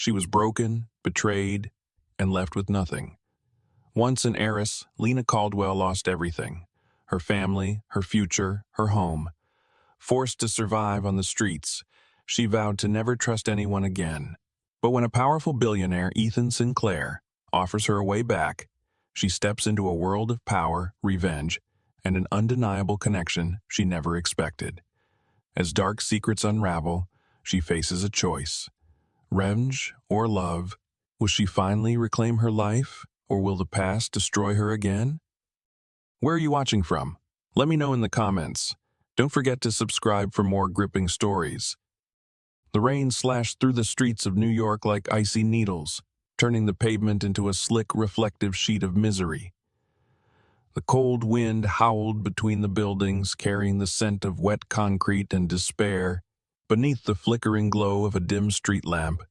She was broken, betrayed, and left with nothing. Once an heiress, Lena Caldwell lost everything: her family, her future, her home. Forced to survive on the streets, she vowed to never trust anyone again. But when a powerful billionaire, Ethan Sinclair, offers her a way back, she steps into a world of power, revenge, and an undeniable connection she never expected. As dark secrets unravel, she faces a choice: revenge or love. Will she finally reclaim her life, or will the past destroy her again? Where are you watching from? Let me know in the comments. Don't forget to subscribe for more gripping stories. The rain slashed through the streets of New York like icy needles, turning the pavement into a slick, reflective sheet of misery. The cold wind howled between the buildings, carrying the scent of wet concrete and despair. Beneath the flickering glow of a dim street lamp,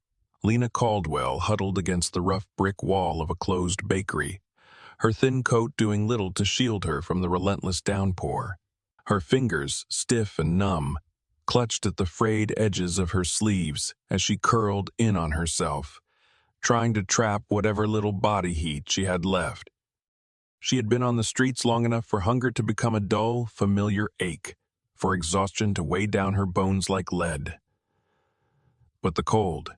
Lena Caldwell huddled against the rough brick wall of a closed bakery, her thin coat doing little to shield her from the relentless downpour. Her fingers, stiff and numb, clutched at the frayed edges of her sleeves as she curled in on herself, trying to trap whatever little body heat she had left. She had been on the streets long enough for hunger to become a dull, familiar ache, for exhaustion to weigh down her bones like lead. But the cold,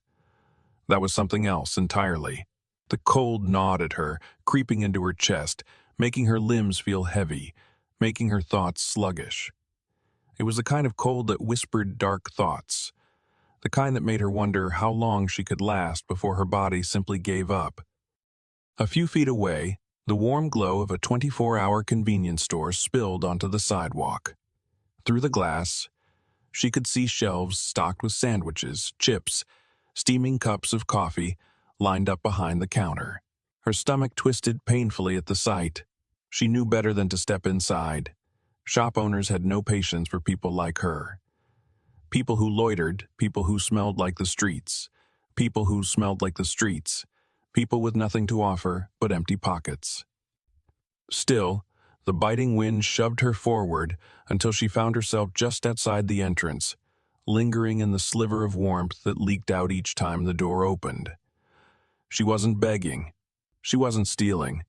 that was something else entirely. The cold gnawed at her, creeping into her chest, making her limbs feel heavy, making her thoughts sluggish. It was the kind of cold that whispered dark thoughts, the kind that made her wonder how long she could last before her body simply gave up. A few feet away, the warm glow of a 24-hour convenience store spilled onto the sidewalk. Through the glass, she could see shelves stocked with sandwiches, chips, steaming cups of coffee lined up behind the counter. Her stomach twisted painfully at the sight. She knew better than to step inside. Shop owners had no patience for people like her. People who loitered, people who smelled like the streets, people who smelled like the streets, people with nothing to offer but empty pockets. Still, the biting wind shoved her forward until she found herself just outside the entrance, lingering in the sliver of warmth that leaked out each time the door opened. She wasn't begging. She wasn't stealing.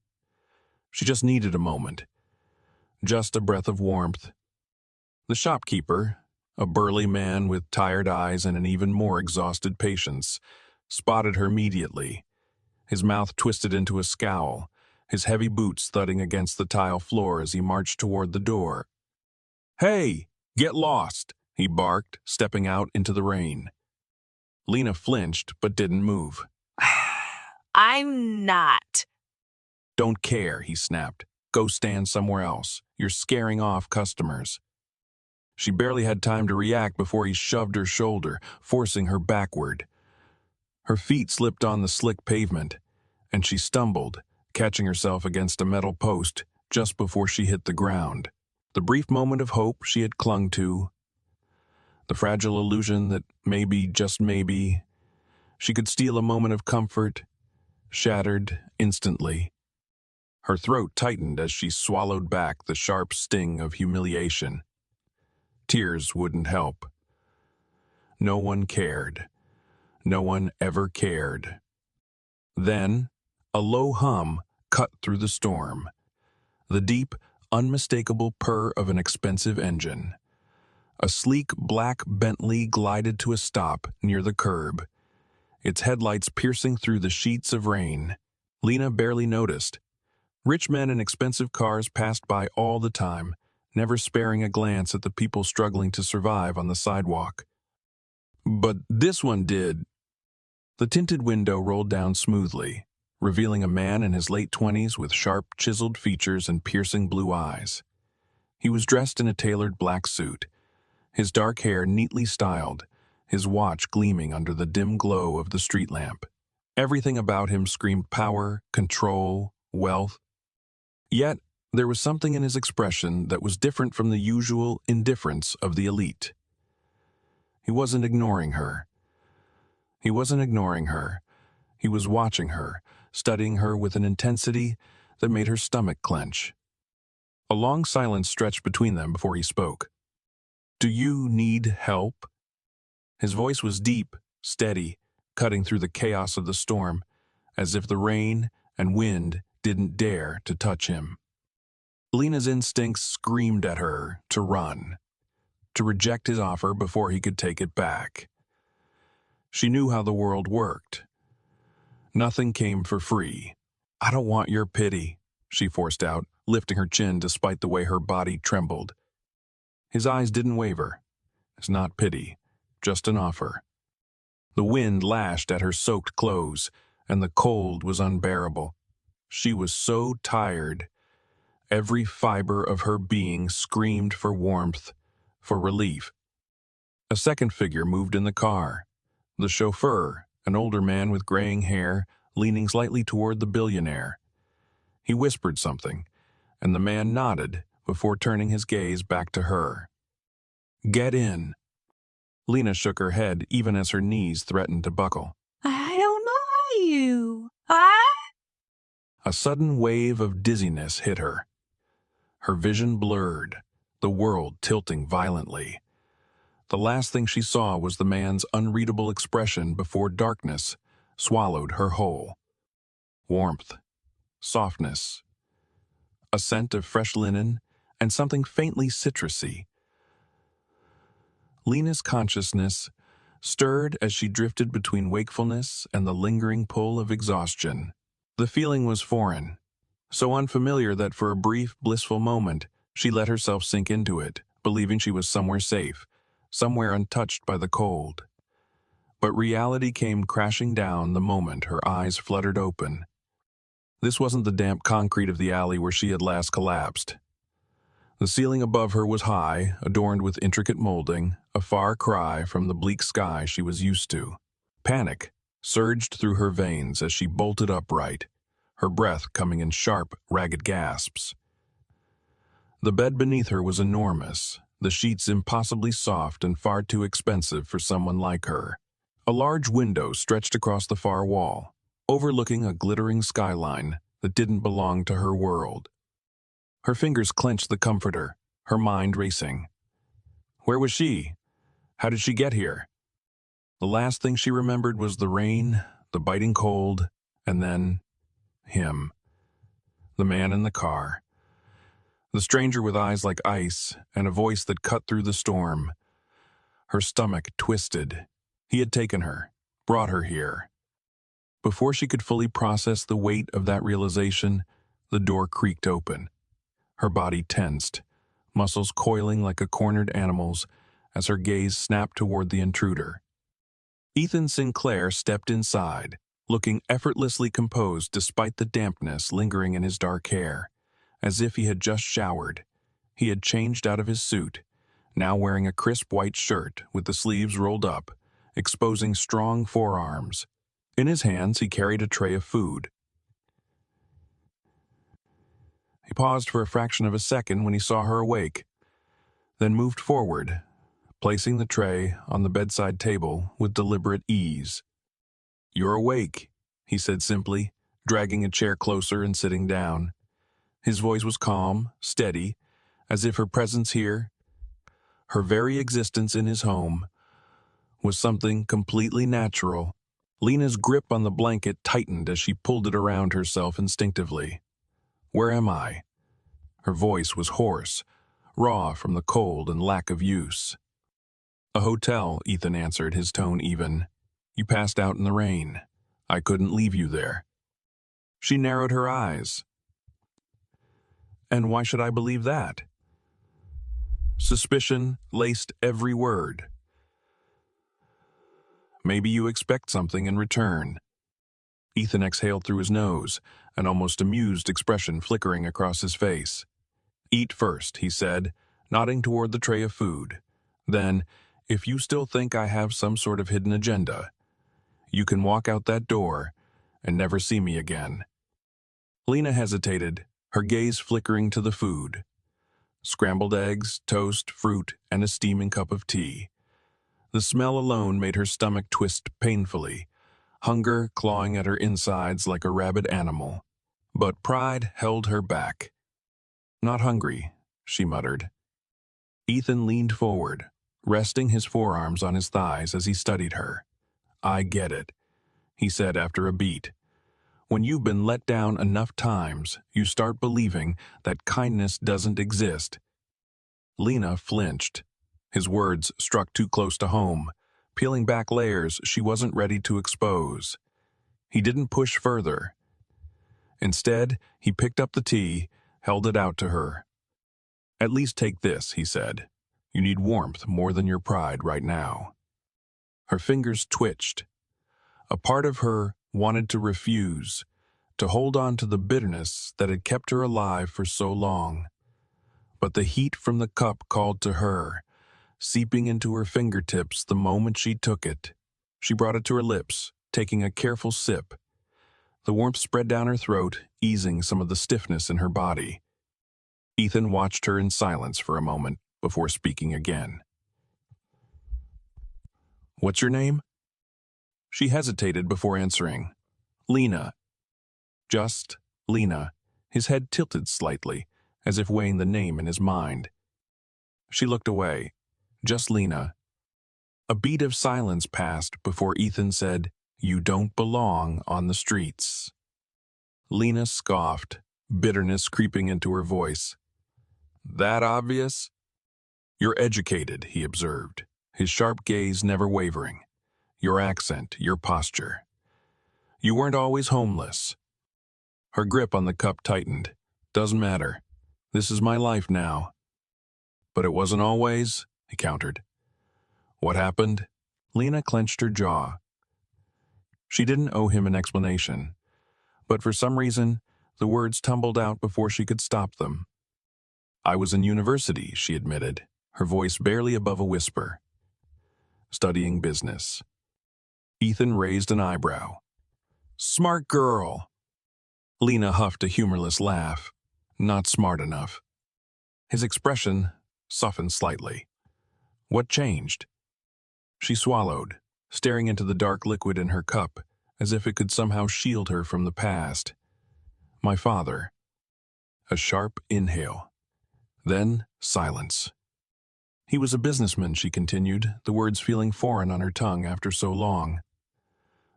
She just needed a moment. Just a breath of warmth. The shopkeeper, a burly man with tired eyes and an even more exhausted patience, spotted her immediately. His mouth twisted into a scowl, his heavy boots thudding against the tile floor as he marched toward the door. "Hey, get lost!" he barked, stepping out into the rain. Lena flinched but didn't move. I'm not. "Don't care," he snapped. "Go stand somewhere else. You're scaring off customers." She barely had time to react before he shoved her shoulder, forcing her backward. Her feet slipped on the slick pavement, and she stumbled, catching herself against a metal post just before she hit the ground. The brief moment of hope she had clung to, the fragile illusion that maybe, just maybe, she could steal a moment of comfort, shattered instantly. Her throat tightened as she swallowed back the sharp sting of humiliation. Tears wouldn't help. No one cared. No one ever cared. Then, a low hum cut through the storm. The deep, unmistakable purr of an expensive engine. A sleek black Bentley glided to a stop near the curb, its headlights piercing through the sheets of rain. Lena barely noticed. Rich men in expensive cars passed by all the time, never sparing a glance at the people struggling to survive on the sidewalk. But this one did. The tinted window rolled down smoothly, revealing a man in his late 20s with sharp, chiseled features and piercing blue eyes. He was dressed in a tailored black suit, his dark hair neatly styled, his watch gleaming under the dim glow of the street lamp. Everything about him screamed power, control, wealth. Yet, there was something in his expression that was different from the usual indifference of the elite. He wasn't ignoring her. He wasn't ignoring her. He was watching her, studying her with an intensity that made her stomach clench. A long silence stretched between them before he spoke. "Do you need help?" His voice was deep, steady, cutting through the chaos of the storm, as if the rain and wind didn't dare to touch him. Lena's instincts screamed at her to run, to reject his offer before he could take it back. She knew how the world worked. Nothing came for free. "I don't want your pity," she forced out, lifting her chin despite the way her body trembled. His eyes didn't waver. "It's not pity, just an offer." The wind lashed at her soaked clothes, and the cold was unbearable. She was so tired. Every fiber of her being screamed for warmth, for relief. A second figure moved in the car. The chauffeur, an older man with graying hair, leaning slightly toward the billionaire. He whispered something, and the man nodded before turning his gaze back to her. "Get in." Lena shook her head even as her knees threatened to buckle. "I don't know you. A sudden wave of dizziness hit her. Her vision blurred, the world tilting violently. The last thing she saw was the man's unreadable expression before darkness swallowed her whole. Warmth, softness, a scent of fresh linen, and something faintly citrusy. Lena's consciousness stirred as she drifted between wakefulness and the lingering pull of exhaustion. The feeling was foreign, so unfamiliar that for a brief, blissful moment, she let herself sink into it, believing she was somewhere safe, somewhere untouched by the cold. But reality came crashing down the moment her eyes fluttered open. This wasn't the damp concrete of the alley where she had last collapsed. The ceiling above her was high, adorned with intricate molding, a far cry from the bleak sky she was used to. Panic surged through her veins as she bolted upright, her breath coming in sharp, ragged gasps. The bed beneath her was enormous, the sheets impossibly soft and far too expensive for someone like her. A large window stretched across the far wall, overlooking a glittering skyline that didn't belong to her world. Her fingers clenched the comforter, her mind racing. Where was she? How did she get here? The last thing she remembered was the rain, the biting cold, and then him. The man in the car. The stranger with eyes like ice and a voice that cut through the storm. Her stomach twisted. He had taken her, brought her here. Before she could fully process the weight of that realization, the door creaked open. Her body tensed, muscles coiling like a cornered animal's as her gaze snapped toward the intruder. Ethan Sinclair stepped inside, looking effortlessly composed despite the dampness lingering in his dark hair, as if he had just showered. He had changed out of his suit, now wearing a crisp white shirt with the sleeves rolled up, exposing strong forearms. In his hands, he carried a tray of food. He paused for a fraction of a second when he saw her awake, then moved forward, placing the tray on the bedside table with deliberate ease. "You're awake," he said simply, dragging a chair closer and sitting down. His voice was calm, steady, as if her presence here, her very existence in his home, was something completely natural. Lena's grip on the blanket tightened as she pulled it around herself instinctively. "Where am I?" Her voice was hoarse, raw from the cold and lack of use. "A hotel," Ethan answered, his tone even. "You passed out in the rain. I couldn't leave you there." She narrowed her eyes. "And why should I believe that?" Suspicion laced every word. "Maybe you expect something in return." Ethan exhaled through his nose, an almost amused expression flickering across his face. "Eat first," he said, nodding toward the tray of food. "Then, if you still think I have some sort of hidden agenda, you can walk out that door and never see me again." Lena hesitated, her gaze flickering to the food. Scrambled eggs, toast, fruit, and a steaming cup of tea. The smell alone made her stomach twist painfully, hunger clawing at her insides like a rabid animal. But pride held her back. "Not hungry," she muttered. Ethan leaned forward, resting his forearms on his thighs as he studied her. "I get it. he said after a beat. When you've been let down enough times, you start believing that kindness doesn't exist. Lena flinched. His words struck too close to home, peeling back layers she wasn't ready to expose. He didn't push further. Instead, he picked up the tea, held it out to her. "At least take this," he said. "You need warmth more than your pride right now." Her fingers twitched. A part of her wanted to refuse, to hold on to the bitterness that had kept her alive for so long. But the heat from the cup called to her, seeping into her fingertips the moment she took it. She brought it to her lips, taking a careful sip. The warmth spread down her throat, easing some of the stiffness in her body. Ethan watched her in silence for a moment before speaking again. "What's your name?" She hesitated before answering. "Lena." Just Lena, his head tilted slightly, as if weighing the name in his mind. She looked away. Just Lena. A beat of silence passed before Ethan said, "You don't belong on the streets." Lena scoffed, bitterness creeping into her voice. "That obvious?" "You're educated," he observed, his sharp gaze never wavering. "Your accent, your posture. You weren't always homeless." Her grip on the cup tightened. "Doesn't matter. This is my life now." "But it wasn't always," he countered. "What happened?" Lena clenched her jaw. She didn't owe him an explanation, but for some reason, the words tumbled out before she could stop them. "I was in university," she admitted, her voice barely above a whisper. "Studying business." Ethan raised an eyebrow. "Smart girl." Lena huffed a humorless laugh. "Not smart enough." His expression softened slightly. "What changed?" She swallowed, staring into the dark liquid in her cup, as if it could somehow shield her from the past. "My father." A sharp inhale. Then silence. "He was a businessman," she continued, the words feeling foreign on her tongue after so long.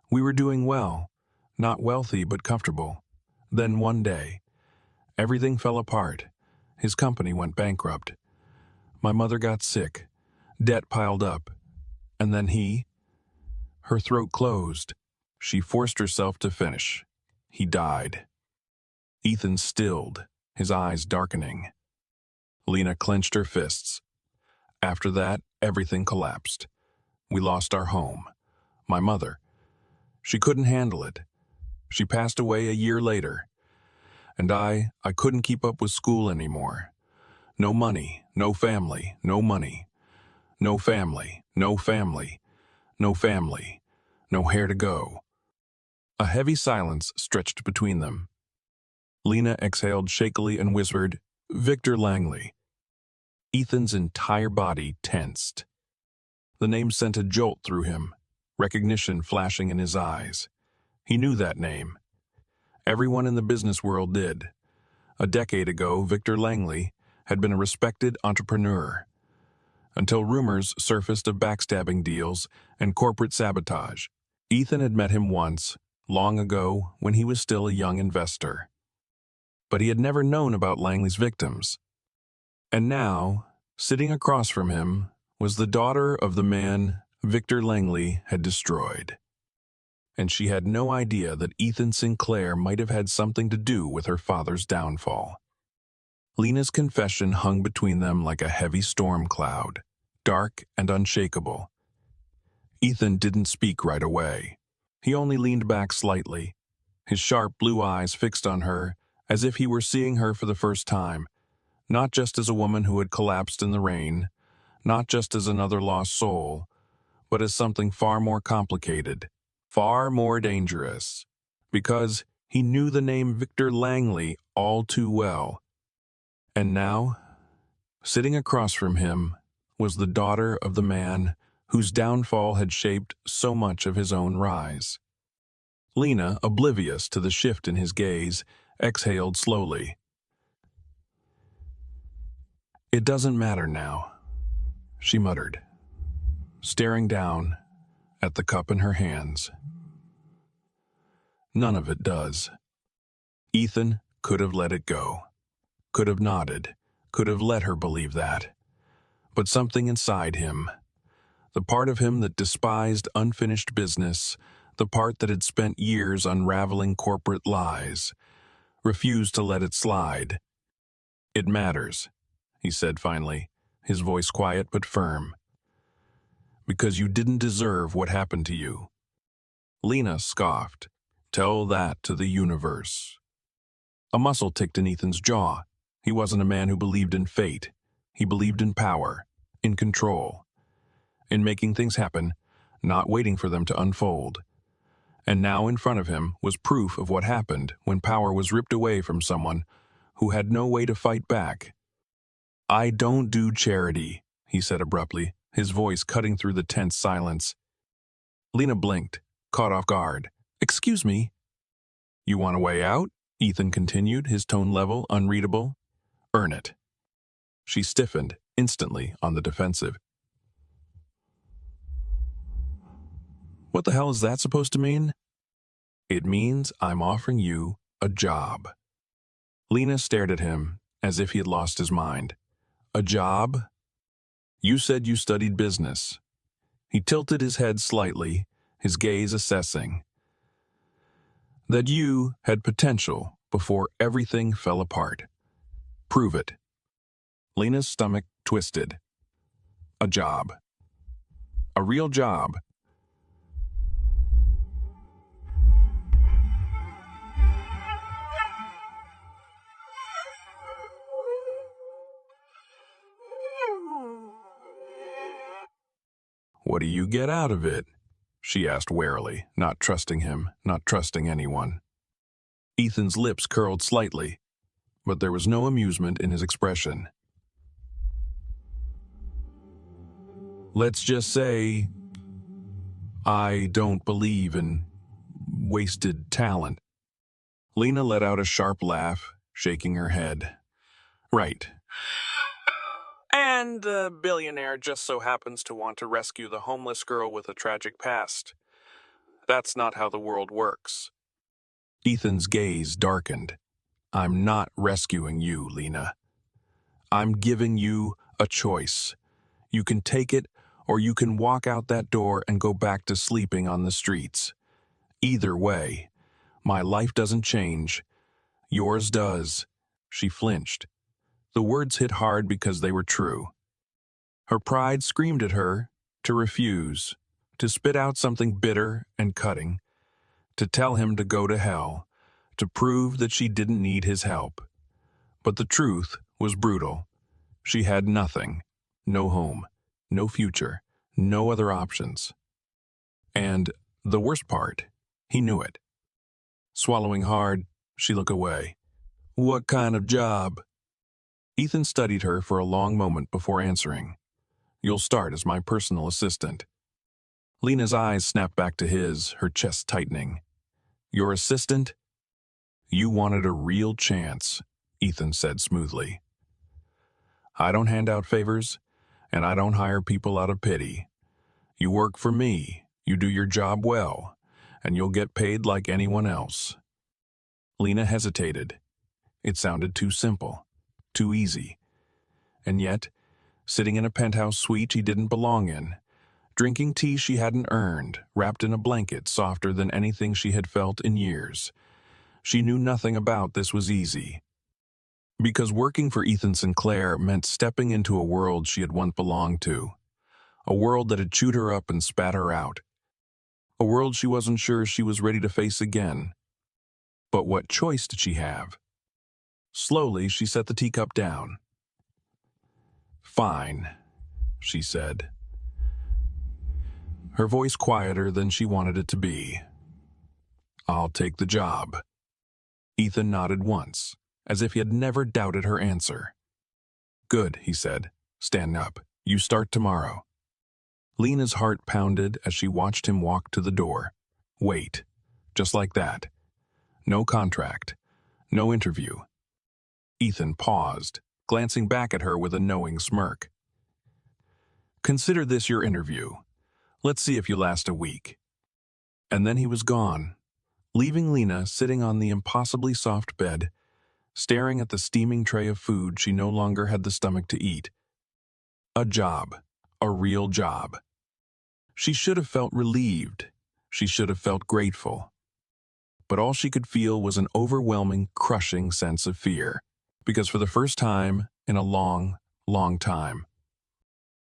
"We were doing well, not wealthy but comfortable. Then one day, everything fell apart. His company went bankrupt. My mother got sick. Debt piled up. And then he—" Her throat closed. She forced herself to finish. "He died." Ethan stilled, his eyes darkening. Lena clenched her fists. "After that, everything collapsed. We lost our home. My mother. She couldn't handle it. She passed away a year later. And I couldn't keep up with school anymore. No money, no family, no money. No family, no family, no family, nowhere to go." A heavy silence stretched between them. Lena exhaled shakily and whispered, "Victor Langley." Ethan's entire body tensed. The name sent a jolt through him, recognition flashing in his eyes. He knew that name. Everyone in the business world did. A decade ago, Victor Langley had been a respected entrepreneur, until rumors surfaced of backstabbing deals and corporate sabotage. Ethan had met him once, long ago, when he was still a young investor. But he had never known about Langley's victims. And now, sitting across from him, was the daughter of the man Victor Langley had destroyed. And she had no idea that Ethan Sinclair might have had something to do with her father's downfall. Lena's confession hung between them like a heavy storm cloud, dark and unshakable. Ethan didn't speak right away. He only leaned back slightly, his sharp blue eyes fixed on her as if he were seeing her for the first time, not just as a woman who had collapsed in the rain, not just as another lost soul, but as something far more complicated, far more dangerous, because he knew the name Victor Langley all too well. And now, sitting across from him, was the daughter of the man whose downfall had shaped so much of his own rise. Lena, oblivious to the shift in his gaze, exhaled slowly. "It doesn't matter now," she muttered, staring down at the cup in her hands. None of it does. Ethan could have let it go, could have nodded, could have let her believe that. But something inside him, the part of him that despised unfinished business, the part that had spent years unraveling corporate lies, refused to let it slide. "It matters," he said finally, his voice quiet but firm. "Because you didn't deserve what happened to you." Lena scoffed. "Tell that to the universe." A muscle ticked in Ethan's jaw. He wasn't a man who believed in fate. He believed in power, in control, in making things happen, not waiting for them to unfold. And now in front of him was proof of what happened when power was ripped away from someone who had no way to fight back. "I don't do charity," he said abruptly, his voice cutting through the tense silence. Lena blinked, caught off guard. "Excuse me." "You want a way out?" Ethan continued, his tone level, unreadable. "Earn it." She stiffened, instantly on the defensive. "What the hell is that supposed to mean?" "It means I'm offering you a job." Lena stared at him as if he had lost his mind. "A job? You said you studied business." He tilted his head slightly, his gaze assessing. "That you had potential before everything fell apart. Prove it." Lena's stomach twisted. "A job. A real job." "What do you get out of it?" she asked warily, not trusting him, not trusting anyone. Ethan's lips curled slightly, but there was no amusement in his expression. "Let's just say I don't believe in wasted talent." Lena let out a sharp laugh, shaking her head. "Right. And the billionaire just so happens to want to rescue the homeless girl with a tragic past. That's not how the world works." Ethan's gaze darkened. "I'm not rescuing you, Lena. I'm giving you a choice. You can take it, or you can walk out that door and go back to sleeping on the streets. Either way, my life doesn't change. Yours does." She flinched. The words hit hard because they were true. Her pride screamed at her to refuse, to spit out something bitter and cutting, to tell him to go to hell, to prove that she didn't need his help. But the truth was brutal. She had nothing, no home, no future, no other options. And the worst part, he knew it. Swallowing hard, she looked away. "What kind of job?" Ethan studied her for a long moment before answering. "You'll start as my personal assistant." Lena's eyes snapped back to his, her chest tightening. "Your assistant?" "You wanted a real chance," Ethan said smoothly. "I don't hand out favors, and I don't hire people out of pity. You work for me, you do your job well, and you'll get paid like anyone else." Lena hesitated. It sounded too simple, too easy. And yet, sitting in a penthouse suite she didn't belong in, drinking tea she hadn't earned, wrapped in a blanket softer than anything she had felt in years, she knew nothing about this was easy. Because working for Ethan Sinclair meant stepping into a world she had once belonged to, a world that had chewed her up and spat her out, a world she wasn't sure she was ready to face again. But what choice did she have? Slowly, she set the teacup down. "Fine," she said, her voice quieter than she wanted it to be. "I'll take the job." Ethan nodded once, as if he had never doubted her answer. "Good," he said, standing up. "You start tomorrow." Lena's heart pounded as she watched him walk to the door. Wait. Just like that. No contract. No interview. Ethan paused, glancing back at her with a knowing smirk. "Consider this your interview. Let's see if you last a week." And then he was gone, leaving Lena sitting on the impossibly soft bed, staring at the steaming tray of food she no longer had the stomach to eat. A job. A real job. She should have felt relieved. She should have felt grateful. But all she could feel was an overwhelming, crushing sense of fear. Because for the first time in a long, long time.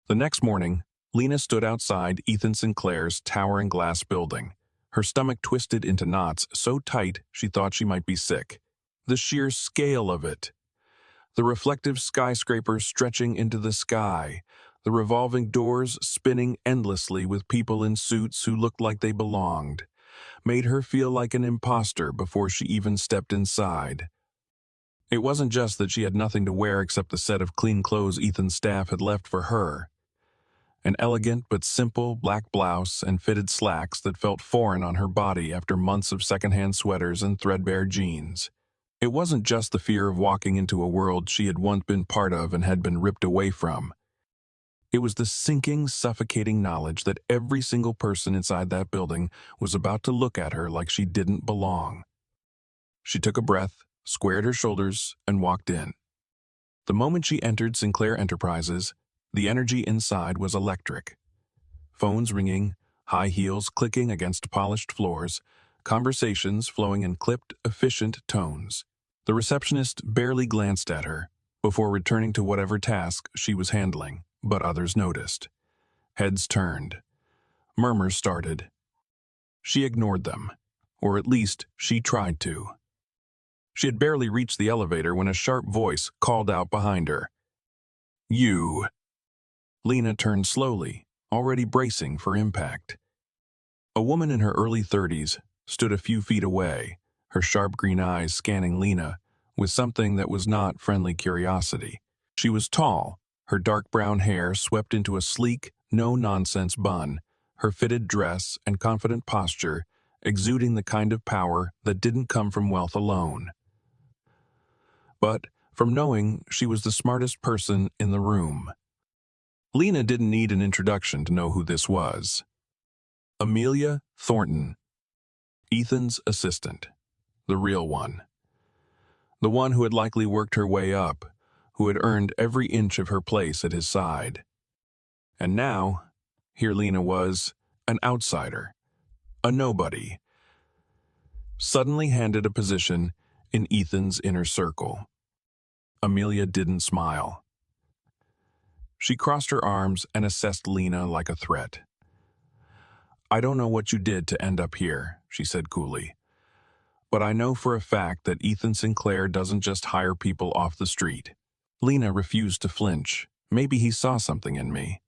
The next morning, Lena stood outside Ethan Sinclair's towering glass building, her stomach twisted into knots so tight she thought she might be sick. The sheer scale of it. The reflective skyscrapers stretching into the sky, the revolving doors spinning endlessly with people in suits who looked like they belonged, made her feel like an imposter before she even stepped inside. It wasn't just that she had nothing to wear except the set of clean clothes Ethan's staff had left for her. An elegant but simple black blouse and fitted slacks that felt foreign on her body after months of secondhand sweaters and threadbare jeans. It wasn't just the fear of walking into a world she had once been part of and had been ripped away from. It was the sinking, suffocating knowledge that every single person inside that building was about to look at her like she didn't belong. She took a breath, squared her shoulders, and walked in. The moment she entered Sinclair Enterprises, the energy inside was electric. Phones ringing, high heels clicking against polished floors, conversations flowing in clipped, efficient tones. The receptionist barely glanced at her before returning to whatever task she was handling, but others noticed. Heads turned. Murmurs started. She ignored them, or at least she tried to. She had barely reached the elevator when a sharp voice called out behind her. "You." Lena turned slowly, already bracing for impact. A woman in her early 30s stood a few feet away, her sharp green eyes scanning Lena with something that was not friendly curiosity. She was tall, her dark brown hair swept into a sleek, no-nonsense bun, her fitted dress and confident posture exuding the kind of power that didn't come from wealth alone, but from knowing she was the smartest person in the room. Lena didn't need an introduction to know who this was. Amelia Thornton, Ethan's assistant, the real one. The one who had likely worked her way up, who had earned every inch of her place at his side. And now, here Lena was, an outsider, a nobody, suddenly handed a position in Ethan's inner circle. Amelia didn't smile. She crossed her arms and assessed Lena like a threat. "I don't know what you did to end up here," she said coolly. "But I know for a fact that Ethan Sinclair doesn't just hire people off the street." Lena refused to flinch. Maybe he saw something in me.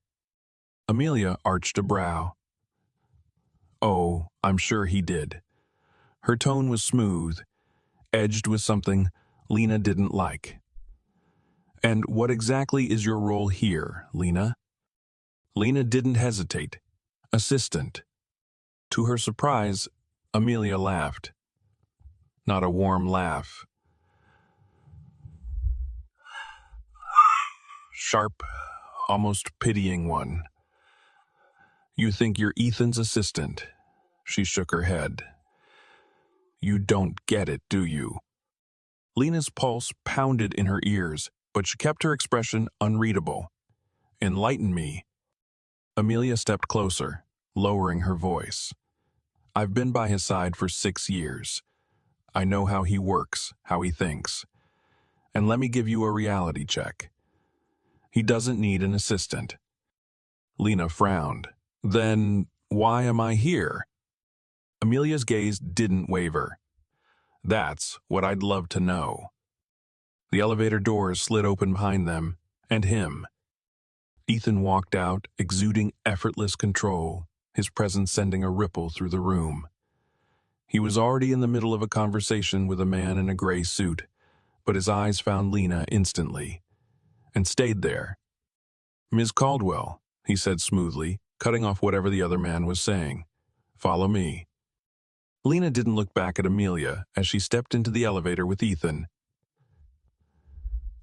Amelia arched a brow. "Oh, I'm sure he did." Her tone was smooth, edged with something Lena didn't like. "And what exactly is your role here, Lena?" Lena didn't hesitate. "Assistant." To her surprise, Amelia laughed. Not a warm laugh. Sharp, almost pitying one. "You think you're Ethan's assistant?" She shook her head. "You don't get it, do you?" Lena's pulse pounded in her ears, but she kept her expression unreadable. "Enlighten me." Amelia stepped closer, lowering her voice. "I've been by his side for 6 years. I know how he works, how he thinks. And let me give you a reality check. He doesn't need an assistant." Lena frowned. "Then why am I here?" Amelia's gaze didn't waver. "That's what I'd love to know." The elevator doors slid open behind them, and him. Ethan walked out, exuding effortless control, his presence sending a ripple through the room. He was already in the middle of a conversation with a man in a gray suit, but his eyes found Lena instantly, and stayed there. "Ms. Caldwell," he said smoothly, cutting off whatever the other man was saying. "Follow me." Lena didn't look back at Amelia as she stepped into the elevator with Ethan,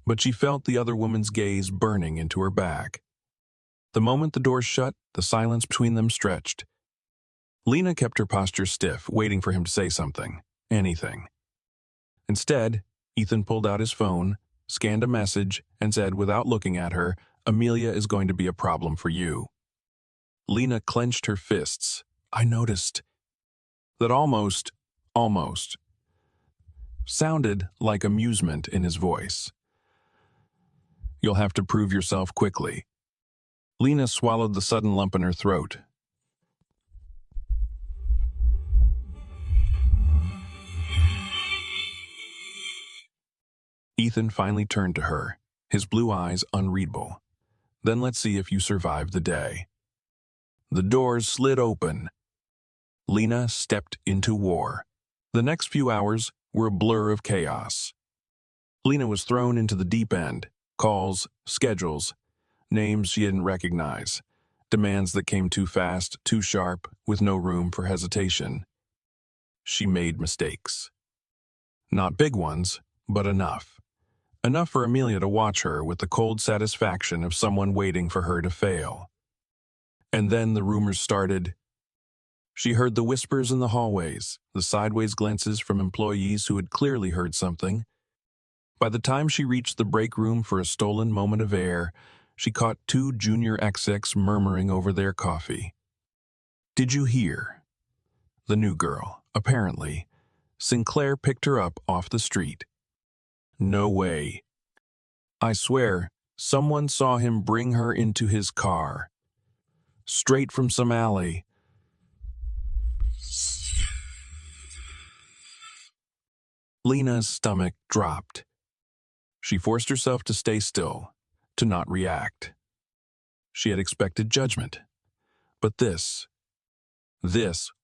but she felt the other woman's gaze burning into her back. The moment the door shut, the silence between them stretched. Lena kept her posture stiff, waiting for him to say something. Anything. Instead, Ethan pulled out his phone, scanned a message, and said without looking at her, "Amelia is going to be a problem for you." Lena clenched her fists. I noticed. That almost sounded like amusement in his voice. You'll have to prove yourself quickly. Lena swallowed the sudden lump in her throat. Ethan finally turned to her, his blue eyes unreadable. Then let's see if you survive the day. The doors slid open. Lena stepped into war. The next few hours were a blur of chaos. Lena was thrown into the deep end. Calls, schedules, names she didn't recognize, demands that came too fast, too sharp, with no room for hesitation. She made mistakes. Not big ones, but enough. Enough for Amelia to watch her with the cold satisfaction of someone waiting for her to fail. And then the rumors started. She heard the whispers in the hallways, the sideways glances from employees who had clearly heard something. By the time she reached the break room for a stolen moment of air, she caught two junior execs murmuring over their coffee. Did you hear? The new girl, apparently. Sinclair picked her up off the street. No way. I swear, someone saw him bring her into his car. Straight from some alley. Lena's stomach dropped. She forced herself to stay still, to not react. She had expected judgment. But this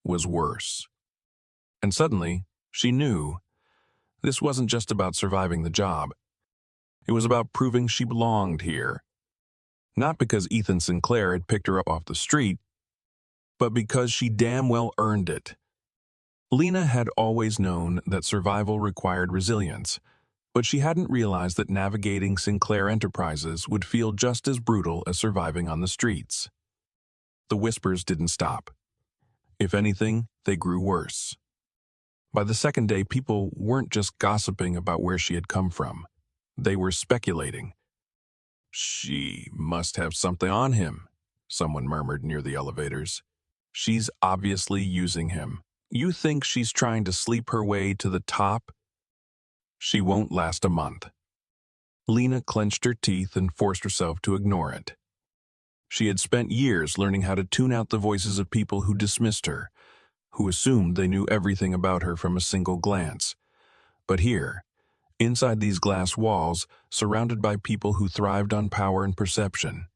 was worse. And suddenly, she knew this wasn't just about surviving the job. It was about proving she belonged here. Not because Ethan Sinclair had picked her up off the street, but because she damn well earned it. Lena had always known that survival required resilience, but she hadn't realized that navigating Sinclair Enterprises would feel just as brutal as surviving on the streets. The whispers didn't stop. If anything, they grew worse. By the second day, people weren't just gossiping about where she had come from. They were speculating. She must have something on him, someone murmured near the elevators. She's obviously using him. You think she's trying to sleep her way to the top? She won't last a month. Lena clenched her teeth and forced herself to ignore it. She had spent years learning how to tune out the voices of people who dismissed her, who assumed they knew everything about her from a single glance. But here, inside these glass walls, surrounded by people who thrived on power and perception,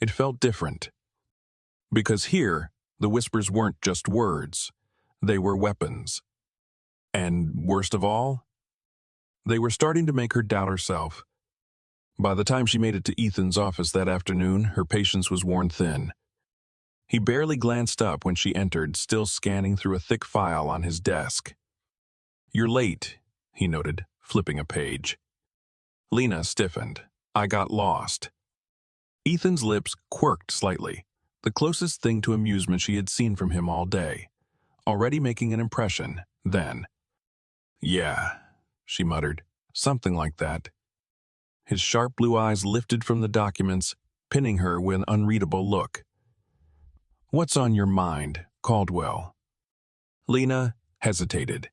it felt different. Because here, the whispers weren't just words. They were weapons. And worst of all, they were starting to make her doubt herself. By the time she made it to Ethan's office that afternoon, her patience was worn thin. He barely glanced up when she entered, still scanning through a thick file on his desk. You're late, he noted, flipping a page. Lena stiffened. I got lost. Ethan's lips quirked slightly, the closest thing to amusement she had seen from him all day. Already making an impression, then. Yeah, she muttered, something like that. His sharp blue eyes lifted from the documents, pinning her with an unreadable look. What's on your mind, Caldwell? Lena hesitated.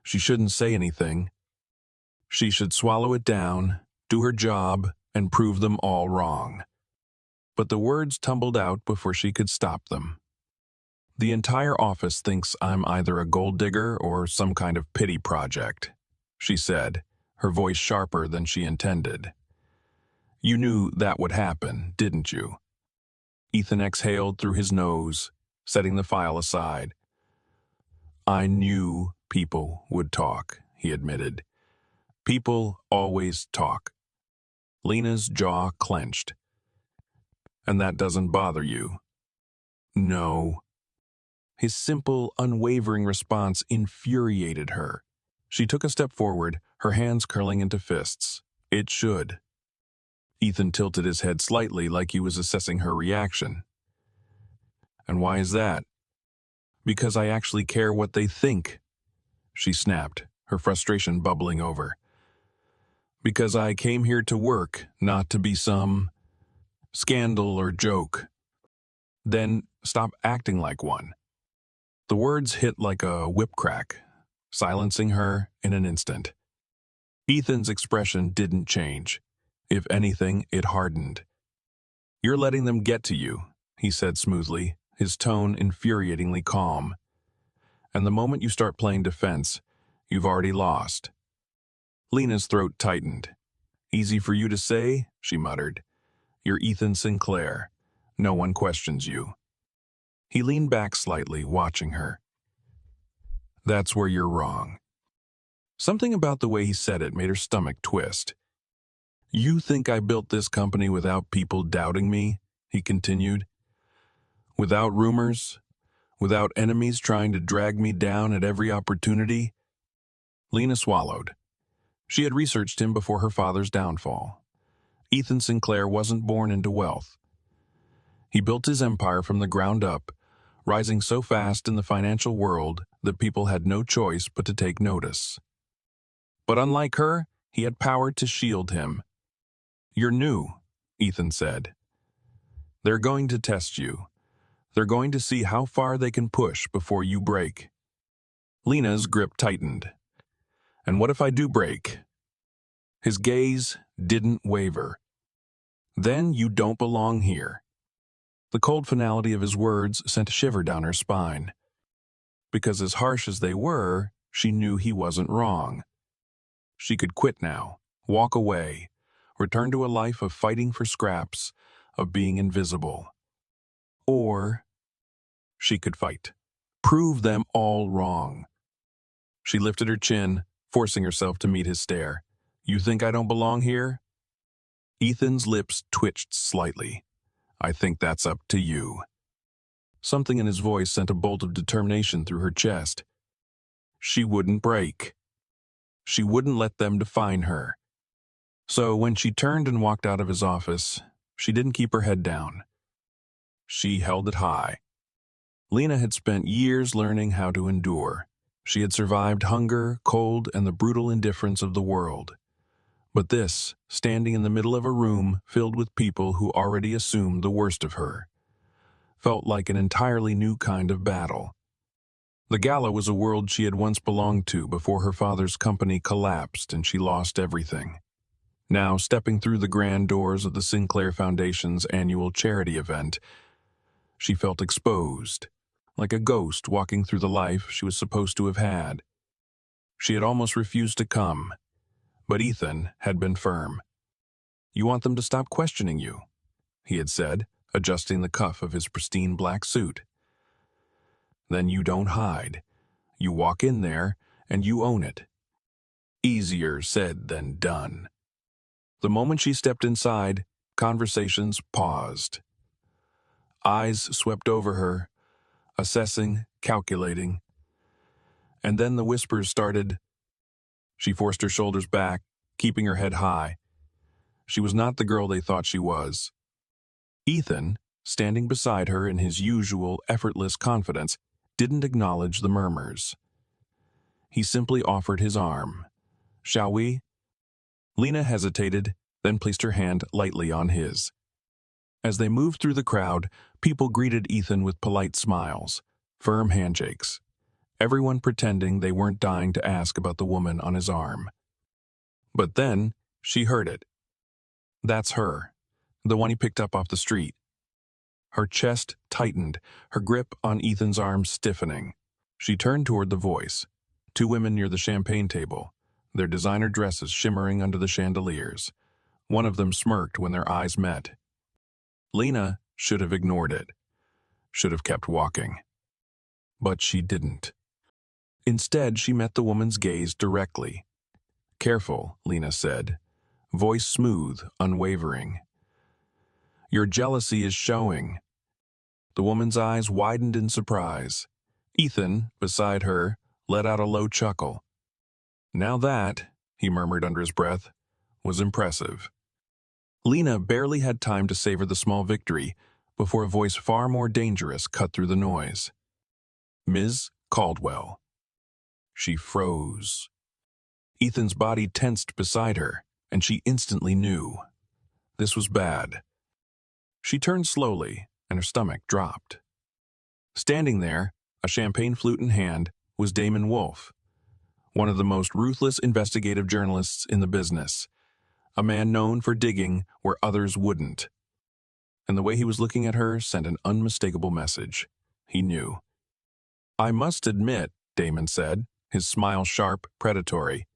She shouldn't say anything. She should swallow it down, do her job, and prove them all wrong. But the words tumbled out before she could stop them. The entire office thinks I'm either a gold digger or some kind of pity project, she said, her voice sharper than she intended. You knew that would happen, didn't you? Ethan exhaled through his nose, setting the file aside. I knew people would talk, he admitted. People always talk. Lena's jaw clenched. And that doesn't bother you? No. His simple, unwavering response infuriated her. She took a step forward, her hands curling into fists. It should. Ethan tilted his head slightly like he was assessing her reaction. And why is that? Because I actually care what they think, she snapped, her frustration bubbling over. Because I came here to work, not to be some scandal or joke. Then stop acting like one. The words hit like a whip crack, silencing her in an instant. Ethan's expression didn't change. If anything, it hardened. You're letting them get to you, he said smoothly, his tone infuriatingly calm. And the moment you start playing defense, you've already lost. Lena's throat tightened. Easy for you to say, she muttered. You're Ethan Sinclair. No one questions you. He leaned back slightly, watching her. That's where you're wrong. Something about the way he said it made her stomach twist. You think I built this company without people doubting me? He continued. Without rumors? Without enemies trying to drag me down at every opportunity? Lena swallowed. She had researched him before her father's downfall. Ethan Sinclair wasn't born into wealth. He built his empire from the ground up, rising so fast in the financial world that people had no choice but to take notice. But unlike her, he had power to shield him. You're new, Ethan said. They're going to test you. They're going to see how far they can push before you break. Lena's grip tightened. And what if I do break? His gaze didn't waver. Then you don't belong here. The cold finality of his words sent a shiver down her spine. Because as harsh as they were, she knew he wasn't wrong. She could quit now, walk away, return to a life of fighting for scraps, of being invisible. Or she could fight, prove them all wrong. She lifted her chin, forcing herself to meet his stare. You think I don't belong here? Ethan's lips twitched slightly. I think that's up to you. Something in his voice sent a bolt of determination through her chest. She wouldn't break. She wouldn't let them define her. So when she turned and walked out of his office, she didn't keep her head down. She held it high. Lena had spent years learning how to endure. She had survived hunger, cold, and the brutal indifference of the world. But this, standing in the middle of a room filled with people who already assumed the worst of her, felt like an entirely new kind of battle. The gala was a world she had once belonged to before her father's company collapsed and she lost everything. Now, stepping through the grand doors of the Sinclair Foundation's annual charity event, she felt exposed, like a ghost walking through the life she was supposed to have had. She had almost refused to come, but Ethan had been firm. You want them to stop questioning you, he had said, adjusting the cuff of his pristine black suit. Then you don't hide. You walk in there, and you own it. Easier said than done. The moment she stepped inside, conversations paused. Eyes swept over her, assessing, calculating. And then the whispers started. She forced her shoulders back, keeping her head high. She was not the girl they thought she was. Ethan, standing beside her in his usual effortless confidence, didn't acknowledge the murmurs. He simply offered his arm. Shall we? Lena hesitated, then placed her hand lightly on his. As they moved through the crowd, people greeted Ethan with polite smiles, firm handshakes, everyone pretending they weren't dying to ask about the woman on his arm. But then, she heard it. That's her, the one he picked up off the street. Her chest tightened, her grip on Ethan's arm stiffening. She turned toward the voice. Two women near the champagne table, their designer dresses shimmering under the chandeliers. One of them smirked when their eyes met. Lena should have ignored it, should have kept walking. But she didn't. Instead, she met the woman's gaze directly. Careful, Lena said, voice smooth, unwavering. Your jealousy is showing. The woman's eyes widened in surprise. Ethan, beside her, let out a low chuckle. Now that, he murmured under his breath, was impressive. Lena barely had time to savor the small victory before a voice far more dangerous cut through the noise. Ms. Caldwell. She froze. Ethan's body tensed beside her, and she instantly knew. This was bad. She turned slowly, and her stomach dropped. Standing there, a champagne flute in hand, was Damon Wolfe, one of the most ruthless investigative journalists in the business, a man known for digging where others wouldn't. And the way he was looking at her sent an unmistakable message. He knew. "I must admit," Damon said, his smile sharp, predatory,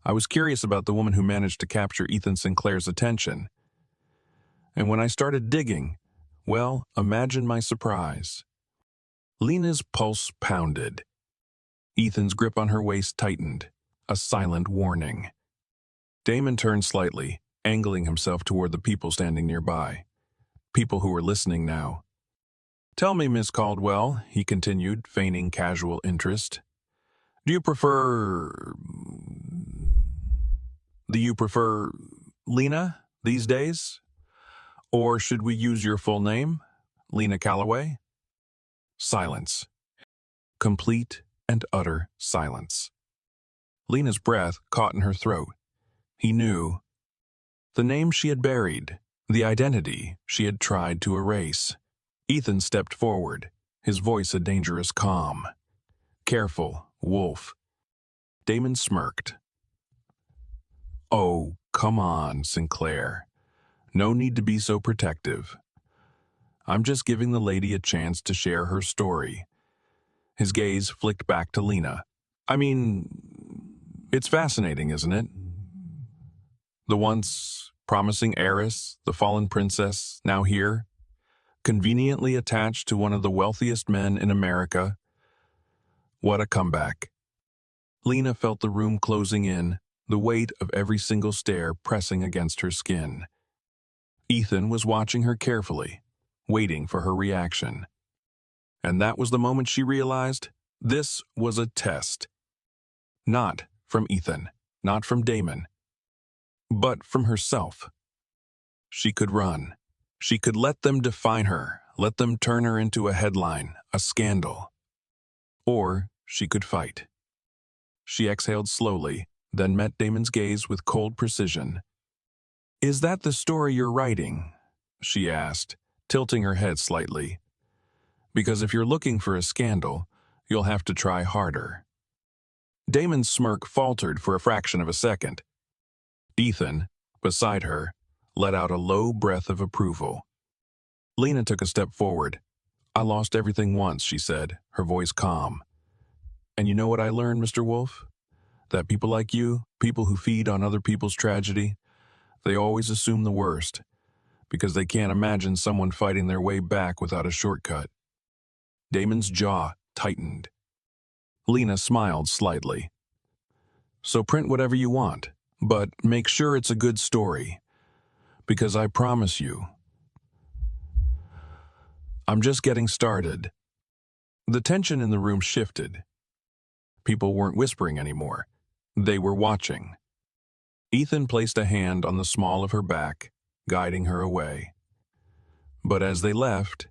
"I was curious about the woman who managed to capture Ethan Sinclair's attention. And when I started digging, well, imagine my surprise." Lena's pulse pounded. Ethan's grip on her waist tightened, a silent warning. Damon turned slightly, angling himself toward the people standing nearby. People who were listening now. "Tell me, Miss Caldwell," he continued, feigning casual interest. Do you prefer Lena these days? Or should we use your full name? Lena Calloway?" Silence. Complete and utter silence. Lena's breath caught in her throat. He knew. The name she had buried, the identity she had tried to erase. Ethan stepped forward, his voice a dangerous calm. "Careful, Wolf." Damon smirked. "Oh, come on, Sinclair. No need to be so protective. I'm just giving the lady a chance to share her story." His gaze flicked back to Lena. "I mean, it's fascinating, isn't it? The once promising heiress, the fallen princess, now here, conveniently attached to one of the wealthiest men in America. What a comeback." Lena felt the room closing in, the weight of every single stare pressing against her skin. Ethan was watching her carefully, waiting for her reaction. And that was the moment she realized this was a test. Not from Ethan, not from Damon, but from herself. She could run. She could let them define her, let them turn her into a headline, a scandal. Or she could fight. She exhaled slowly, then met Damon's gaze with cold precision. "Is that the story you're writing?" she asked, tilting her head slightly. "Because if you're looking for a scandal, you'll have to try harder." Damon's smirk faltered for a fraction of a second. Ethan, beside her, let out a low breath of approval. Lena took a step forward. "I lost everything once," she said, her voice calm. "And you know what I learned, Mr. Wolfe? That people like you, people who feed on other people's tragedy, they always assume the worst, because they can't imagine someone fighting their way back without a shortcut." Damon's jaw tightened. Lena smiled slightly. "So print whatever you want, but make sure it's a good story, because I promise you, I'm just getting started." The tension in the room shifted. People weren't whispering anymore. They were watching. Ethan placed a hand on the small of her back, guiding her away. But as they left,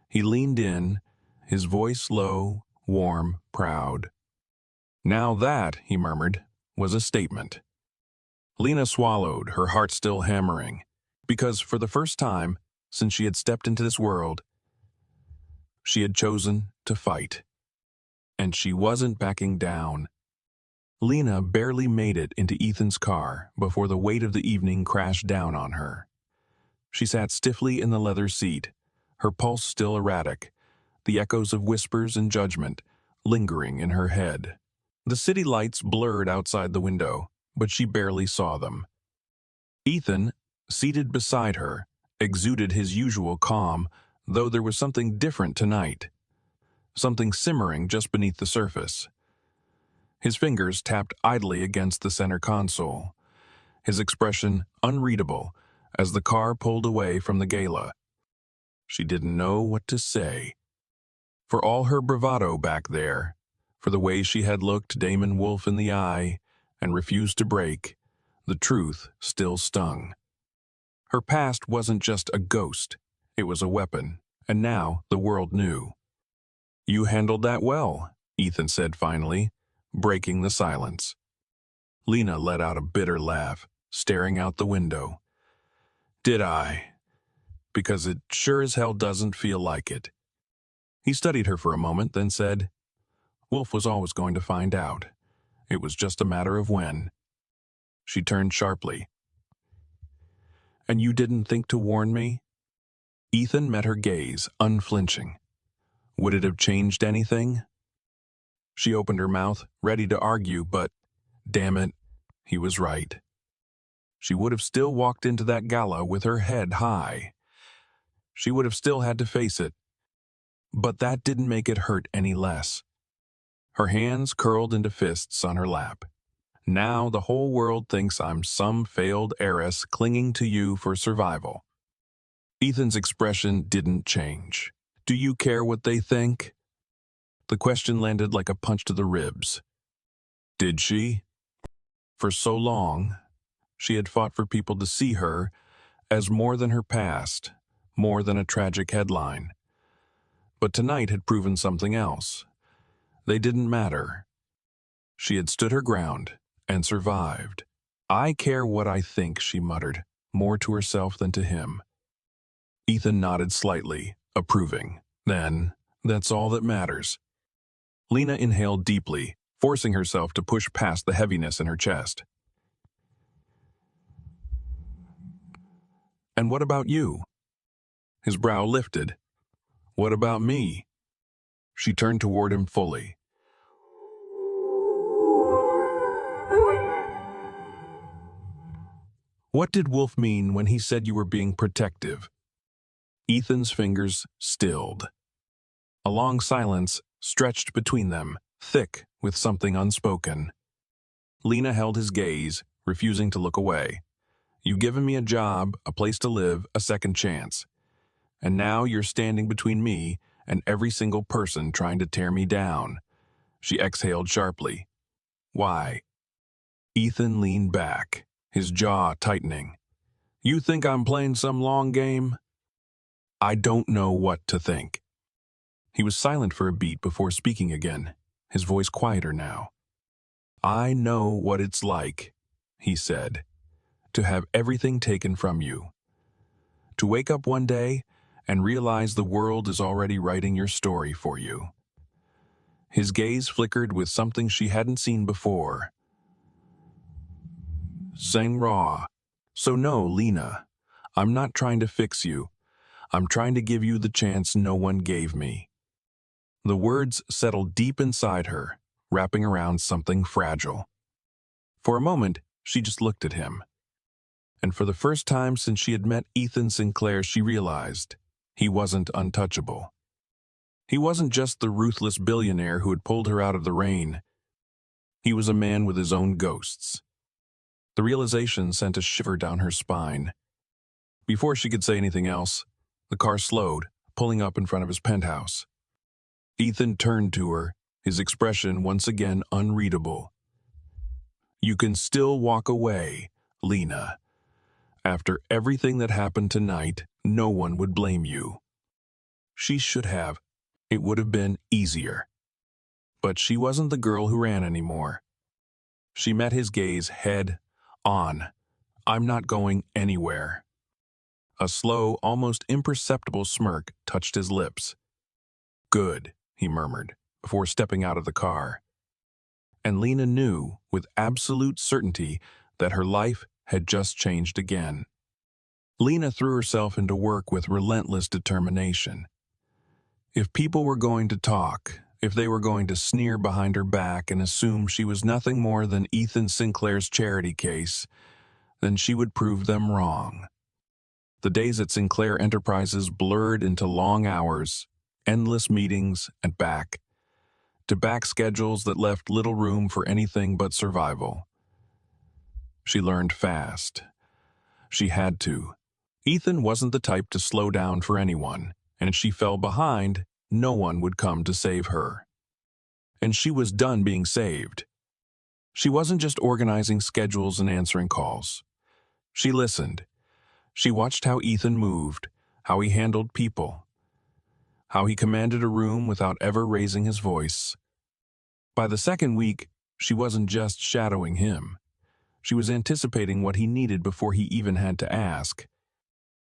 he leaned in, his voice low, warm, proud. "Now that," he murmured, "was a statement." Lena swallowed, her heart still hammering, because for the first time since she had stepped into this world, she had chosen to fight. And she wasn't backing down. Lena barely made it into Ethan's car before the weight of the evening crashed down on her. She sat stiffly in the leather seat, her pulse still erratic, the echoes of whispers and judgment lingering in her head. The city lights blurred outside the window, but she barely saw them. Ethan, seated beside her, exuded his usual calm, though there was something different tonight. Something simmering just beneath the surface. His fingers tapped idly against the center console, his expression unreadable as the car pulled away from the gala. She didn't know what to say. For all her bravado back there, for the way she had looked Damon Wolfe in the eye and refused to break, the truth still stung. Her past wasn't just a ghost, it was a weapon, and now the world knew. You handled that well, Ethan said finally, breaking the silence. Lena let out a bitter laugh, staring out the window. Did I? Because it sure as hell doesn't feel like it. He studied her for a moment, then said, Wolf was always going to find out. It was just a matter of when. She turned sharply. And you didn't think to warn me? Ethan met her gaze, unflinching. Would it have changed anything? She opened her mouth, ready to argue, but, damn it, he was right. She would have still walked into that gala with her head high. She would have still had to face it. But that didn't make it hurt any less. Her hands curled into fists on her lap. Now the whole world thinks I'm some failed heiress clinging to you for survival. Ethan's expression didn't change. Do you care what they think? The question landed like a punch to the ribs. Did she? For so long, she had fought for people to see her as more than her past, more than a tragic headline. But tonight had proven something else. They didn't matter. She had stood her ground and survived. I care what I think, she muttered, more to herself than to him. Ethan nodded slightly, approving. Then, that's all that matters. Lena inhaled deeply, forcing herself to push past the heaviness in her chest. And what about you? His brow lifted. What about me? She turned toward him fully. What did Wolf mean when he said you were being protective? Ethan's fingers stilled. A long silence stretched between them, thick with something unspoken. Lena held his gaze, refusing to look away. You've given me a job, a place to live, a second chance. And now you're standing between me and every single person trying to tear me down. She exhaled sharply. Why? Ethan leaned back, his jaw tightening. You think I'm playing some long game? I don't know what to think. He was silent for a beat before speaking again, his voice quieter now. I know what it's like, he said, to have everything taken from you. To wake up one day and realize the world is already writing your story for you. His gaze flickered with something she hadn't seen before. Sang raw. So no, Lena, I'm not trying to fix you. I'm trying to give you the chance no one gave me. The words settled deep inside her, wrapping around something fragile. For a moment, she just looked at him. And for the first time since she had met Ethan Sinclair, she realized he wasn't untouchable. He wasn't just the ruthless billionaire who had pulled her out of the rain. He was a man with his own ghosts. The realization sent a shiver down her spine. Before she could say anything else, the car slowed, pulling up in front of his penthouse. Ethan turned to her, his expression once again unreadable. You can still walk away, Lena. After everything that happened tonight, no one would blame you. She should have. It would have been easier. But she wasn't the girl who ran anymore. She met his gaze head on. I'm not going anywhere. A slow, almost imperceptible smirk touched his lips. Good, he murmured, before stepping out of the car. And Lena knew, with absolute certainty, that her life had just changed again. Lena threw herself into work with relentless determination. If people were going to talk, if they were going to sneer behind her back and assume she was nothing more than Ethan Sinclair's charity case, then she would prove them wrong. The days at Sinclair Enterprises blurred into long hours, endless meetings and back-to-back schedules that left little room for anything but survival. She learned fast. She had to. Ethan wasn't the type to slow down for anyone, and if she fell behind, no one would come to save her. And she was done being saved. She wasn't just organizing schedules and answering calls. She listened. She watched how Ethan moved, how he handled people, how he commanded a room without ever raising his voice. By the second week, she wasn't just shadowing him. She was anticipating what he needed before he even had to ask.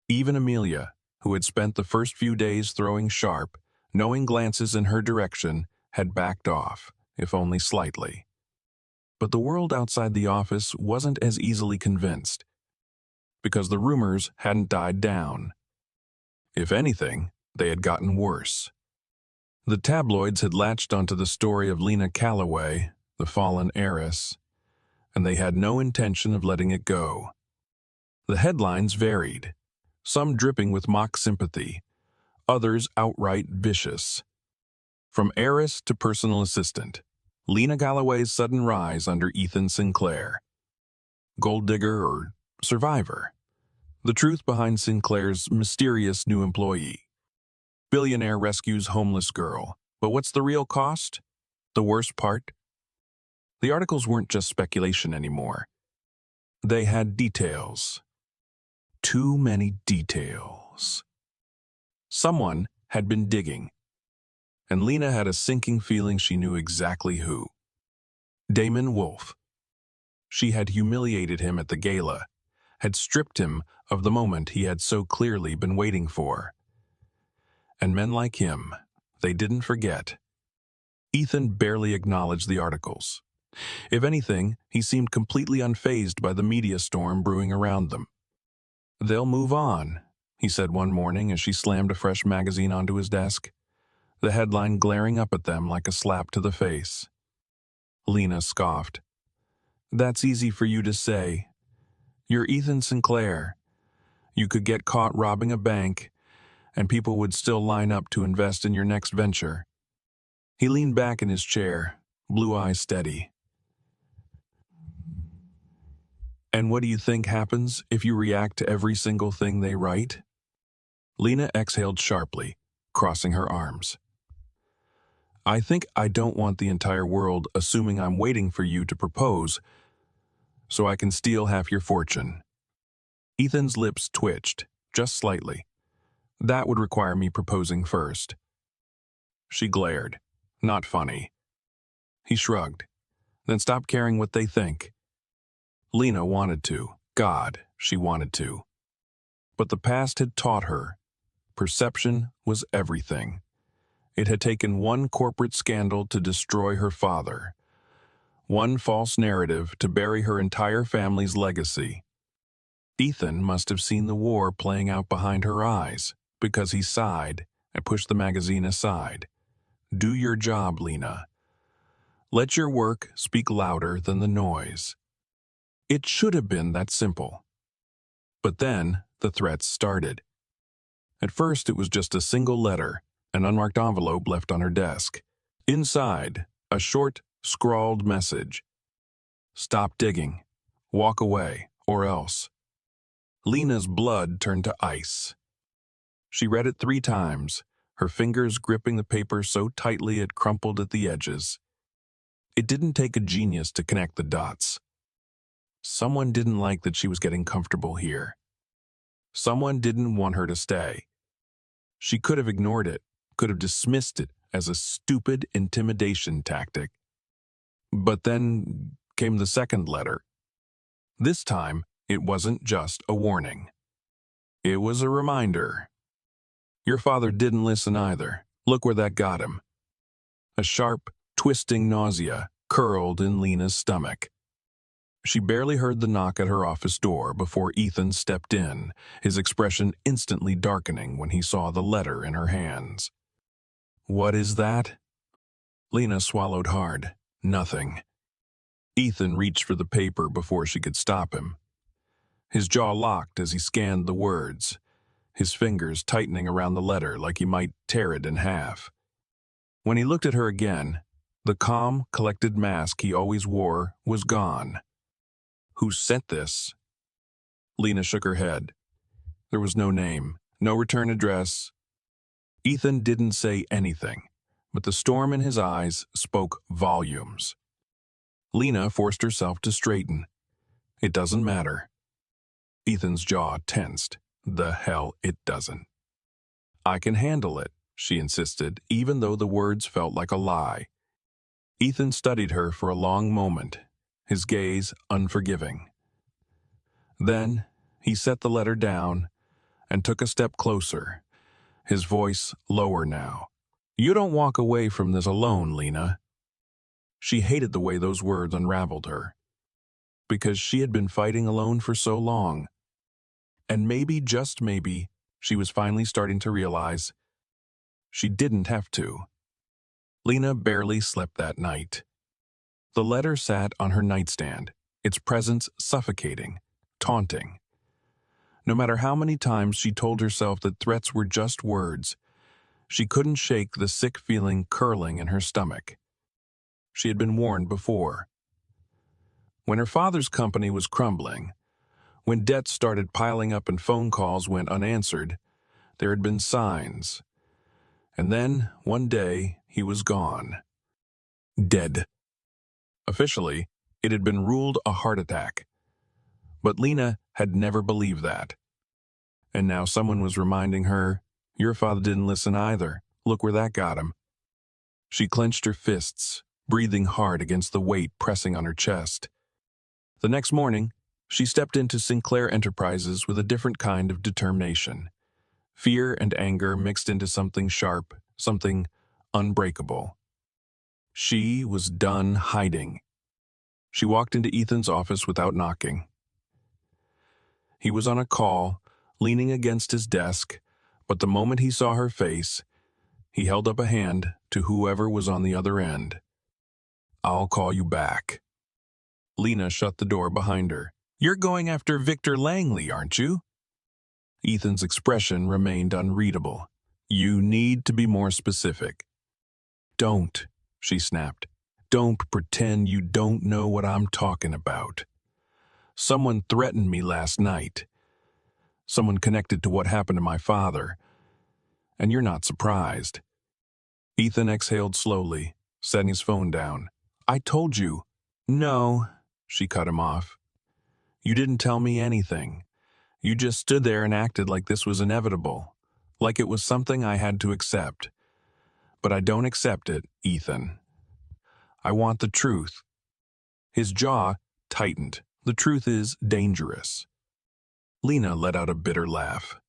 Even Amelia, who had spent the first few days throwing sharp, knowing glances in her direction, had backed off, if only slightly. But the world outside the office wasn't as easily convinced, because the rumors hadn't died down. If anything, they had gotten worse. The tabloids had latched onto the story of Lena Calloway, the fallen heiress, and they had no intention of letting it go. The headlines varied, some dripping with mock sympathy, others outright vicious. From heiress to personal assistant, Lena Calloway's sudden rise under Ethan Sinclair. Gold digger or survivor? The truth behind Sinclair's mysterious new employee. Billionaire rescues homeless girl. But what's the real cost? The worst part? The articles weren't just speculation anymore. They had details. Too many details. Someone had been digging, and Lena had a sinking feeling she knew exactly who. Damon Wolfe. She had humiliated him at the gala, had stripped him of the moment he had so clearly been waiting for. And men like him, they didn't forget. Ethan barely acknowledged the articles. If anything, he seemed completely unfazed by the media storm brewing around them. "They'll move on," he said one morning as she slammed a fresh magazine onto his desk, the headline glaring up at them like a slap to the face. Lena scoffed. "That's easy for you to say. You're Ethan Sinclair. You could get caught robbing a bank, and people would still line up to invest in your next venture." He leaned back in his chair, blue eyes steady. "And what do you think happens if you react to every single thing they write?" Lena exhaled sharply, crossing her arms. "I think I don't want the entire world assuming I'm waiting for you to propose so I can steal half your fortune." Ethan's lips twitched, just slightly. "That would require me proposing first." She glared. "Not funny." He shrugged. "Then stop caring what they think." Lena wanted to. God, she wanted to. But the past had taught her. Perception was everything. It had taken one corporate scandal to destroy her father, one false narrative to bury her entire family's legacy. Ethan must have seen the war playing out behind her eyes, because he sighed and pushed the magazine aside. "Do your job, Lena. Let your work speak louder than the noise." It should have been that simple. But then the threats started. At first it was just a single letter, an unmarked envelope left on her desk. Inside, a short, scrawled message. "Stop digging. Walk away, or else." Lena's blood turned to ice. She read it 3 times, her fingers gripping the paper so tightly it crumpled at the edges. It didn't take a genius to connect the dots. Someone didn't like that she was getting comfortable here. Someone didn't want her to stay. She could have ignored it, could have dismissed it as a stupid intimidation tactic. But then came the second letter. This time, it wasn't just a warning. It was a reminder. "Your father didn't listen either. Look where that got him." A sharp, twisting nausea curled in Lena's stomach. She barely heard the knock at her office door before Ethan stepped in, his expression instantly darkening when he saw the letter in her hands. "What is that?" Lena swallowed hard. "Nothing." Ethan reached for the paper before she could stop him. His jaw locked as he scanned the words, his fingers tightening around the letter like he might tear it in half. When he looked at her again, the calm, collected mask he always wore was gone. "Who sent this?" Lena shook her head. There was no name, no return address. Ethan didn't say anything, but the storm in his eyes spoke volumes. Lena forced herself to straighten. "It doesn't matter." Ethan's jaw tensed. "The hell it doesn't." "I can handle it," she insisted, even though the words felt like a lie. Ethan studied her for a long moment, his gaze unforgiving. Then, he set the letter down and took a step closer, his voice lower now. You don't walk away from this alone, Lena. She hated the way those words unraveled her, because she had been fighting alone for so long. And maybe, just maybe, she was finally starting to realize she didn't have to. Lena barely slept that night. The letter sat on her nightstand, its presence suffocating, taunting. No matter how many times she told herself that threats were just words, she couldn't shake the sick feeling curling in her stomach. She had been warned before. When her father's company was crumbling, when debts started piling up and phone calls went unanswered, there had been signs. And then, one day, he was gone. Dead. Officially, it had been ruled a heart attack. But Lena had never believed that. And now someone was reminding her, your father didn't listen either. Look where that got him. She clenched her fists, breathing hard against the weight pressing on her chest. The next morning, she stepped into Sinclair Enterprises with a different kind of determination. Fear and anger mixed into something sharp, something unbreakable. She was done hiding. She walked into Ethan's office without knocking. He was on a call, leaning against his desk, but the moment he saw her face, he held up a hand to whoever was on the other end. I'll call you back. Lena shut the door behind her. You're going after Victor Langley, aren't you? Ethan's expression remained unreadable. You need to be more specific. Don't, she snapped. Don't pretend you don't know what I'm talking about. Someone threatened me last night. Someone connected to what happened to my father. And you're not surprised. Ethan exhaled slowly, setting his phone down. I told you. No, she cut him off. You didn't tell me anything. You just stood there and acted like this was inevitable, like it was something I had to accept. But I don't accept it, Ethan. I want the truth. His jaw tightened. The truth is dangerous. Lena let out a bitter laugh.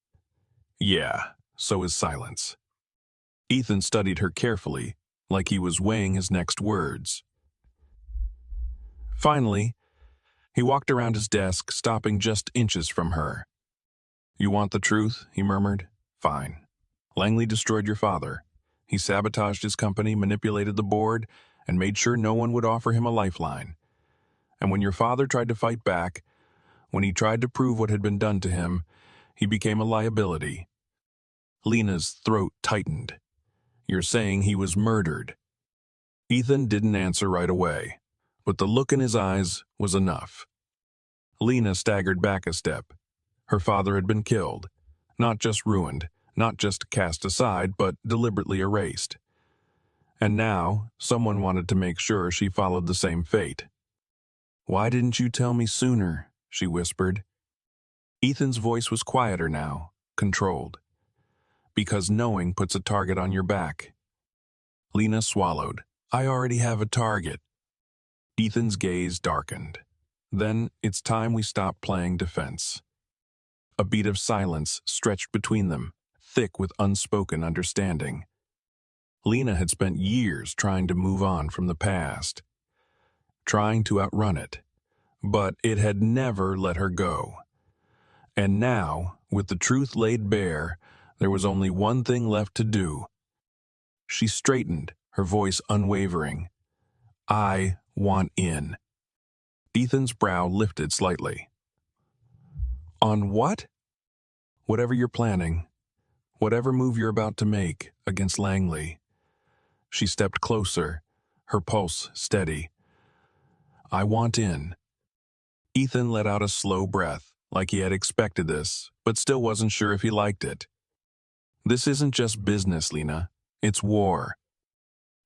Yeah, so is silence. Ethan studied her carefully, like he was weighing his next words. Finally, he walked around his desk, stopping just inches from her. You want the truth? He murmured. Fine. Langley destroyed your father. He sabotaged his company, manipulated the board, and made sure no one would offer him a lifeline. And when your father tried to fight back, when he tried to prove what had been done to him, he became a liability. Lena's throat tightened. You're saying he was murdered. Ethan didn't answer right away, but the look in his eyes was enough. Lena staggered back a step. Her father had been killed, not just ruined, not just cast aside, but deliberately erased. And now, someone wanted to make sure she followed the same fate. Why didn't you tell me sooner? She whispered. Ethan's voice was quieter now, controlled. Because knowing puts a target on your back. Lena swallowed. I already have a target. Ethan's gaze darkened. Then it's time we stop playing defense. A beat of silence stretched between them, thick with unspoken understanding. Lena had spent years trying to move on from the past, trying to outrun it, but it had never let her go. And now, with the truth laid bare, there was only one thing left to do. She straightened, her voice unwavering. I want in. Ethan's brow lifted slightly. On what? Whatever you're planning, whatever move you're about to make against Langley. She stepped closer, her pulse steady. I want in. Ethan let out a slow breath, like he had expected this, but still wasn't sure if he liked it. This isn't just business, Lena. It's war.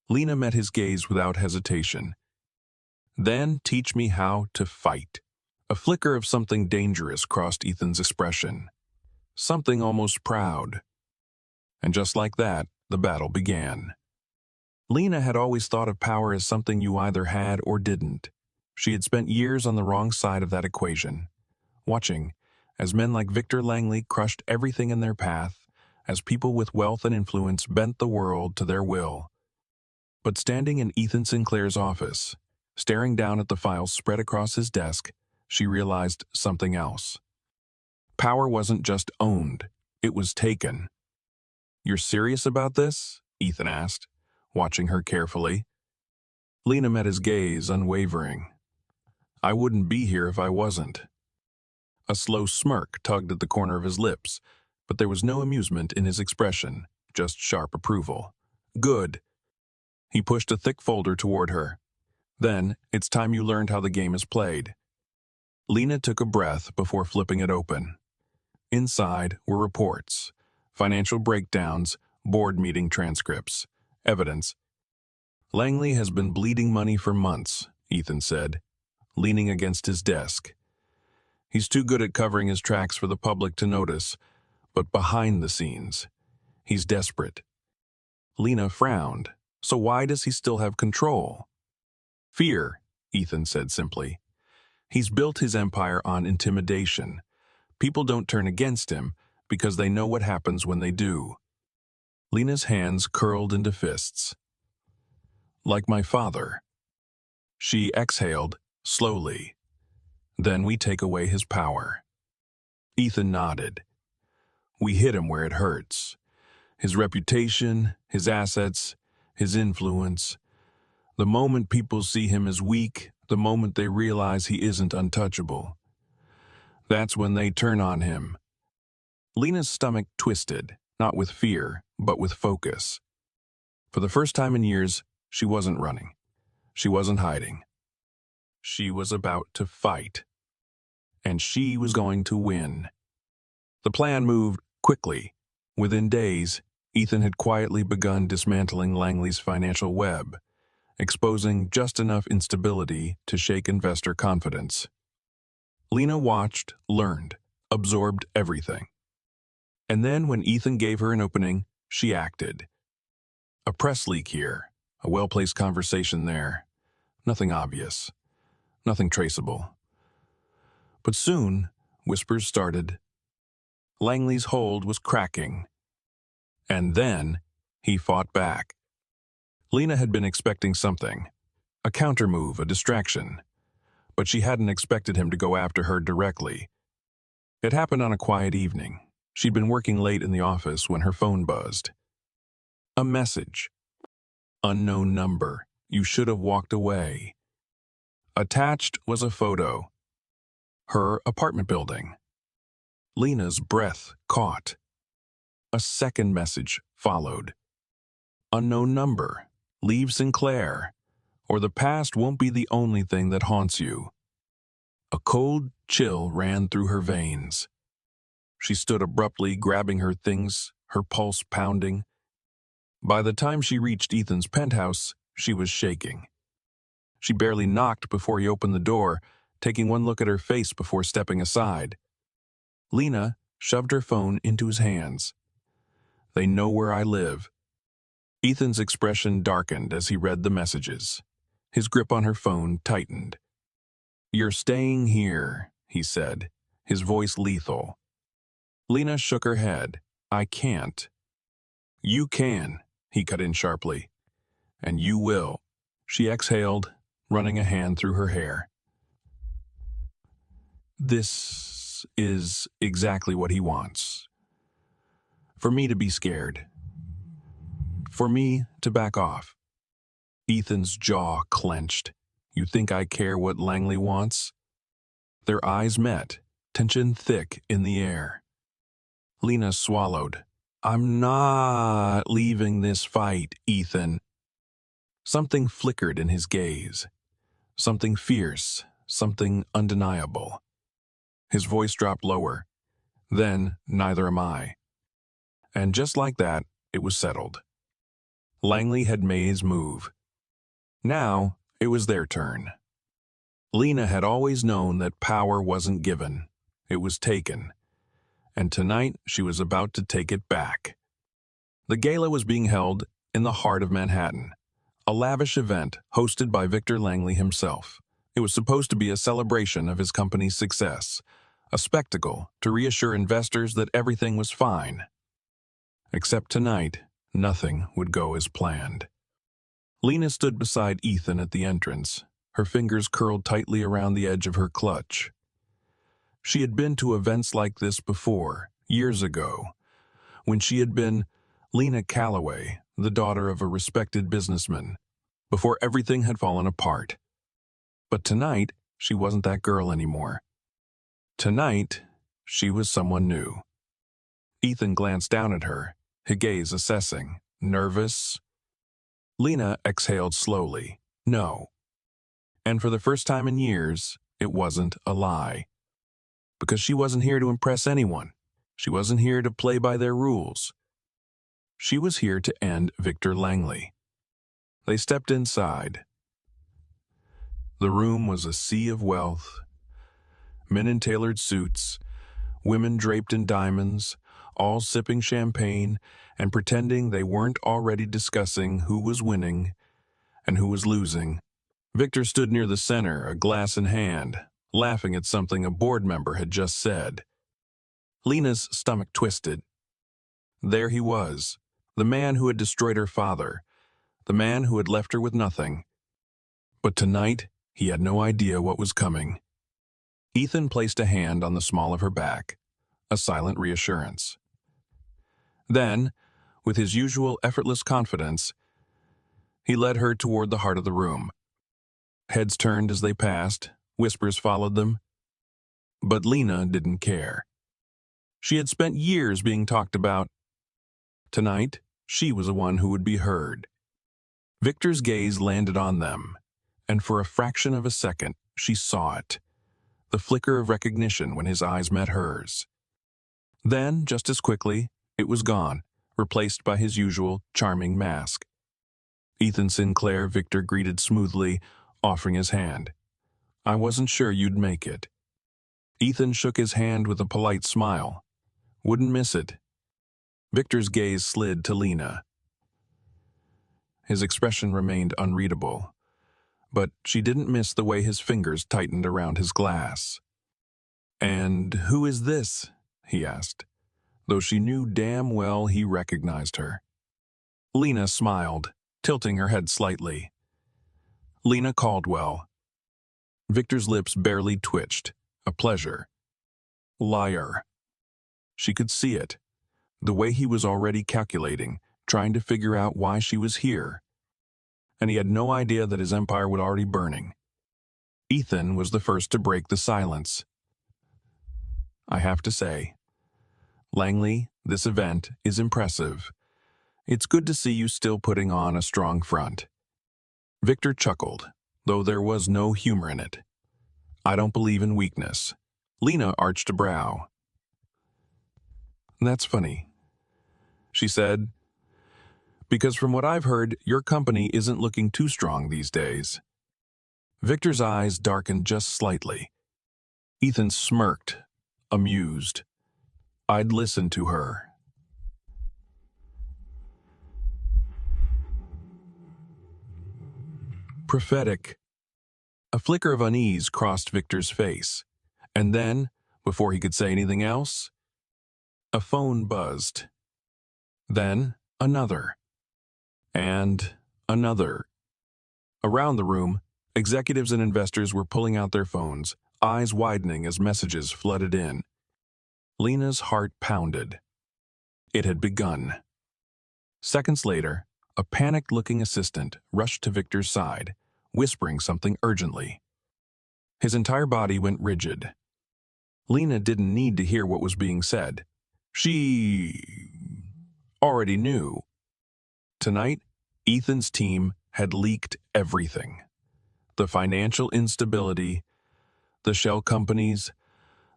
Lena met his gaze without hesitation. Then teach me how to fight. A flicker of something dangerous crossed Ethan's expression. Something almost proud. And just like that, the battle began. Lena had always thought of power as something you either had or didn't. She had spent years on the wrong side of that equation, watching as men like Victor Langley crushed everything in their path, as people with wealth and influence bent the world to their will. But standing in Ethan Sinclair's office, staring down at the files spread across his desk, she realized something else. Power wasn't just owned, it was taken. "You're serious about this?" Ethan asked, watching her carefully. Lena met his gaze, unwavering. "I wouldn't be here if I wasn't." A slow smirk tugged at the corner of his lips, but there was no amusement in his expression, just sharp approval. "Good." He pushed a thick folder toward her. "Then, it's time you learned how the game is played." Lena took a breath before flipping it open. Inside were reports, financial breakdowns, board meeting transcripts, evidence. "Langley has been bleeding money for months," Ethan said, leaning against his desk. "He's too good at covering his tracks for the public to notice, but behind the scenes, he's desperate." Lena frowned. "So why does he still have control?" "Fear," Ethan said simply. "He's built his empire on intimidation. People don't turn against him because they know what happens when they do." Lena's hands curled into fists. "Like my father." She exhaled, slowly. "Then we take away his power." Ethan nodded. "We hit him where it hurts. His reputation, his assets, his influence. The moment people see him as weak, the moment they realize he isn't untouchable, that's when they turn on him." Lena's stomach twisted, not with fear, but with focus. For the first time in years, she wasn't running. She wasn't hiding. She was about to fight. And she was going to win. The plan moved quickly. Within days, Ethan had quietly begun dismantling Langley's financial web, exposing just enough instability to shake investor confidence. Lena watched, learned, absorbed everything. And then when Ethan gave her an opening, she acted. A press leak here, a well-placed conversation there. Nothing obvious, nothing traceable. But soon, whispers started. Langley's hold was cracking. And then, he fought back. Lena had been expecting something, a countermove, a distraction. But she hadn't expected him to go after her directly. It happened on a quiet evening. She'd been working late in the office when her phone buzzed. A message. "Unknown number. You should have walked away." Attached was a photo. Her apartment building. Lena's breath caught. A second message followed. "Unknown number. Leave Sinclair, or the past won't be the only thing that haunts you." A cold chill ran through her veins. She stood abruptly, grabbing her things, her pulse pounding. By the time she reached Ethan's penthouse, she was shaking. She barely knocked before he opened the door, taking one look at her face before stepping aside. Lena shoved her phone into his hands. "They know where I live." Ethan's expression darkened as he read the messages. His grip on her phone tightened. "You're staying here," he said, his voice lethal. Lena shook her head. "I can't." "You can," he cut in sharply. "And you will." She exhaled, running a hand through her hair. "This is exactly what he wants. For me to be scared. For me to back off." Ethan's jaw clenched. "You think I care what Langley wants?" Their eyes met, tension thick in the air. Lena swallowed. "I'm not leaving this fight, Ethan." Something flickered in his gaze. Something fierce, something undeniable. His voice dropped lower. "Then, neither am I." And just like that, it was settled. Langley had made his move. Now, it was their turn. Lena had always known that power wasn't given. It was taken. And tonight, she was about to take it back. The gala was being held in the heart of Manhattan, a lavish event hosted by Victor Langley himself. It was supposed to be a celebration of his company's success, a spectacle to reassure investors that everything was fine. Except tonight, nothing would go as planned. Lena stood beside Ethan at the entrance, her fingers curled tightly around the edge of her clutch. She had been to events like this before, years ago, when she had been Lena Calloway, the daughter of a respected businessman, before everything had fallen apart. But tonight, she wasn't that girl anymore. Tonight, she was someone new. Ethan glanced down at her, his gaze assessing, nervous. Lena exhaled slowly, no. And for the first time in years, it wasn't a lie. Because she wasn't here to impress anyone. She wasn't here to play by their rules. She was here to end Victor Langley. They stepped inside. The room was a sea of wealth. Men in tailored suits, women draped in diamonds, all sipping champagne and pretending they weren't already discussing who was winning and who was losing. Victor stood near the center, a glass in hand, laughing at something a board member had just said. Lena's stomach twisted. There he was, the man who had destroyed her father, the man who had left her with nothing. But tonight, he had no idea what was coming. Ethan placed a hand on the small of her back, a silent reassurance. Then, with his usual effortless confidence, he led her toward the heart of the room. Heads turned as they passed, whispers followed them. But Lena didn't care. She had spent years being talked about. Tonight, she was the one who would be heard. Victor's gaze landed on them, and for a fraction of a second, she saw it. The flicker of recognition when his eyes met hers. Then, just as quickly, it was gone, replaced by his usual charming mask. Ethan Sinclair, Victor greeted smoothly, offering his hand. "I wasn't sure you'd make it." Ethan shook his hand with a polite smile. "Wouldn't miss it." Victor's gaze slid to Lena. His expression remained unreadable, but she didn't miss the way his fingers tightened around his glass. "And who is this?" he asked, though she knew damn well he recognized her. Lena smiled, tilting her head slightly. "Lena Caldwell." Victor's lips barely twitched, a pleasure. Liar. She could see it, the way he was already calculating, trying to figure out why she was here. And he had no idea that his empire was already burning. Ethan was the first to break the silence. "I have to say, Langley, this event is impressive. It's good to see you still putting on a strong front." Victor chuckled, though there was no humor in it. "I don't believe in weakness." Lena arched a brow. "That's funny," she said, "because from what I've heard, your company isn't looking too strong these days." Victor's eyes darkened just slightly. Ethan smirked, amused. I'd listen to her. Prophetic. A flicker of unease crossed Victor's face, and then, before he could say anything else, a phone buzzed. Then another. And another. Around the room, executives and investors were pulling out their phones, eyes widening as messages flooded in. Lena's heart pounded. It had begun. Seconds later, a panicked-looking assistant rushed to Victor's side, whispering something urgently. His entire body went rigid. Lena didn't need to hear what was being said. She already knew. Tonight, Ethan's team had leaked everything. The financial instability, the shell companies,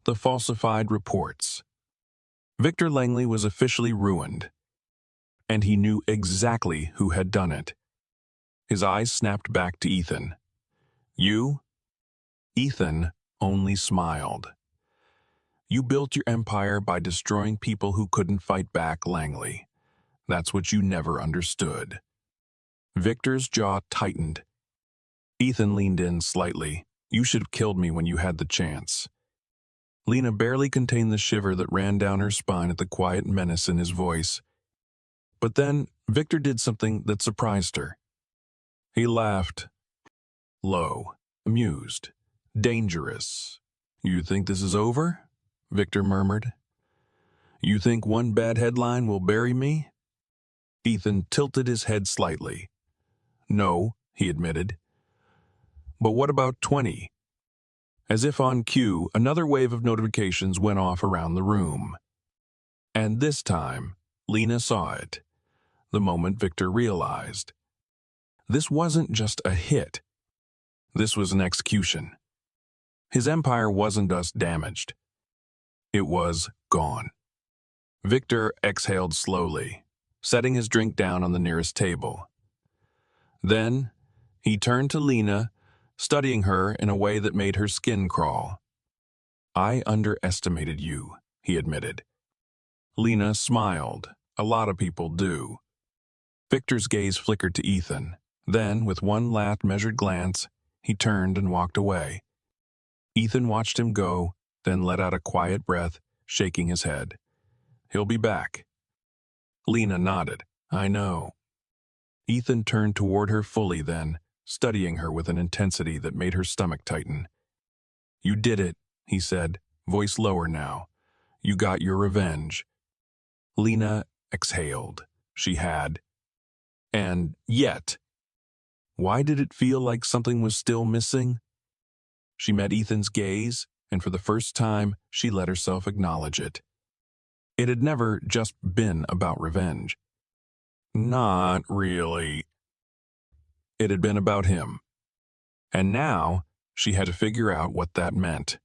the falsified reports. Victor Langley was officially ruined, and he knew exactly who had done it. His eyes snapped back to Ethan. "You?" Ethan only smiled. "You built your empire by destroying people who couldn't fight back, Langley. That's what you never understood. Victor's jaw tightened. Ethan leaned in slightly. You should have killed me when you had the chance. Lena barely contained the shiver that ran down her spine at the quiet menace in his voice. But then Victor did something that surprised her. He laughed. Low, amused, dangerous. You think this is over? Victor murmured. You think one bad headline will bury me? Ethan tilted his head slightly. No, he admitted. But what about 20? As if on cue, another wave of notifications went off around the room. And this time, Lena saw it, the moment Victor realized. This wasn't just a hit. This was an execution. His empire wasn't just damaged. It was gone. Victor exhaled slowly, setting his drink down on the nearest table. Then, he turned to Lena, studying her in a way that made her skin crawl. I underestimated you, he admitted. Lena smiled. A lot of people do. Victor's gaze flickered to Ethan. Then, with one last measured glance, he turned and walked away. Ethan watched him go, then let out a quiet breath, shaking his head. He'll be back. Lena nodded. I know. Ethan turned toward her fully then, studying her with an intensity that made her stomach tighten. You did it, he said, voice lower now. You got your revenge. Lena exhaled. She had. And yet, why did it feel like something was still missing? She met Ethan's gaze, and for the first time, she let herself acknowledge it. It had never just been about revenge. Not really. It had been about him. And now, she had to figure out what that meant.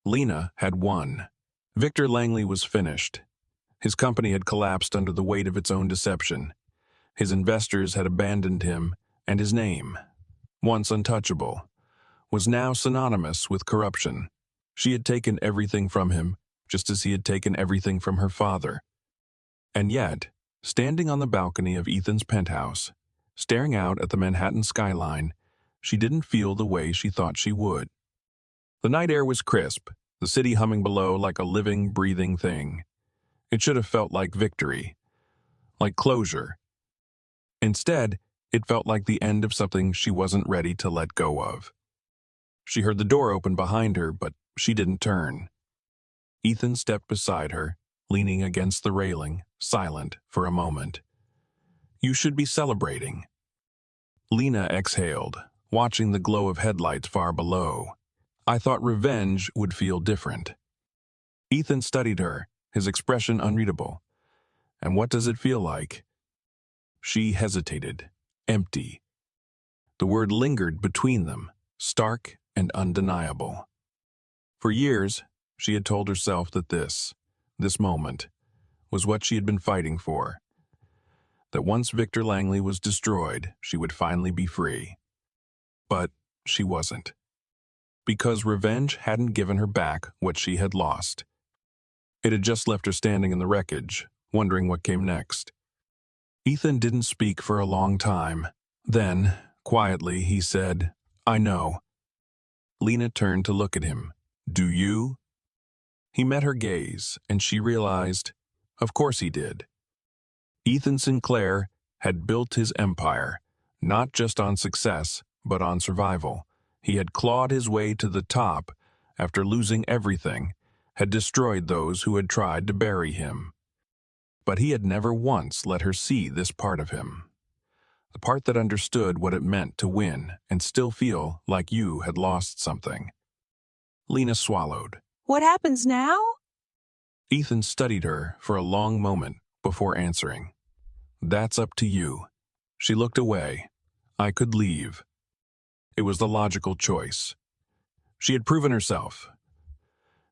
Lena had won. Victor Langley was finished. His company had collapsed under the weight of its own deception. His investors had abandoned him, and his name, once untouchable, was now synonymous with corruption. She had taken everything from him, just as he had taken everything from her father. And yet, standing on the balcony of Ethan's penthouse, staring out at the Manhattan skyline, she didn't feel the way she thought she would. The night air was crisp, the city humming below like a living, breathing thing. It should have felt like victory, like closure. Instead, it felt like the end of something she wasn't ready to let go of. She heard the door open behind her, but she didn't turn. Ethan stepped beside her, leaning against the railing, silent for a moment. You should be celebrating. Lena exhaled, watching the glow of headlights far below. I thought revenge would feel different. Ethan studied her, his expression unreadable. And what does it feel like? She hesitated, empty. The word lingered between them, stark and undeniable. For years, she had told herself that this moment, was what she had been fighting for. That once Victor Langley was destroyed, she would finally be free. But she wasn't. Because revenge hadn't given her back what she had lost. It had just left her standing in the wreckage, wondering what came next. Ethan didn't speak for a long time. Then, quietly, he said, I know. Lena turned to look at him. Do you? He met her gaze, and she realized, of course he did. Ethan Sinclair had built his empire, not just on success, but on survival. He had clawed his way to the top after losing everything, had destroyed those who had tried to bury him. But he had never once let her see this part of him. The part that understood what it meant to win and still feel like you had lost something. Lena swallowed. What happens now? Ethan studied her for a long moment before answering. That's up to you. She looked away. I could leave. It was the logical choice. She had proven herself.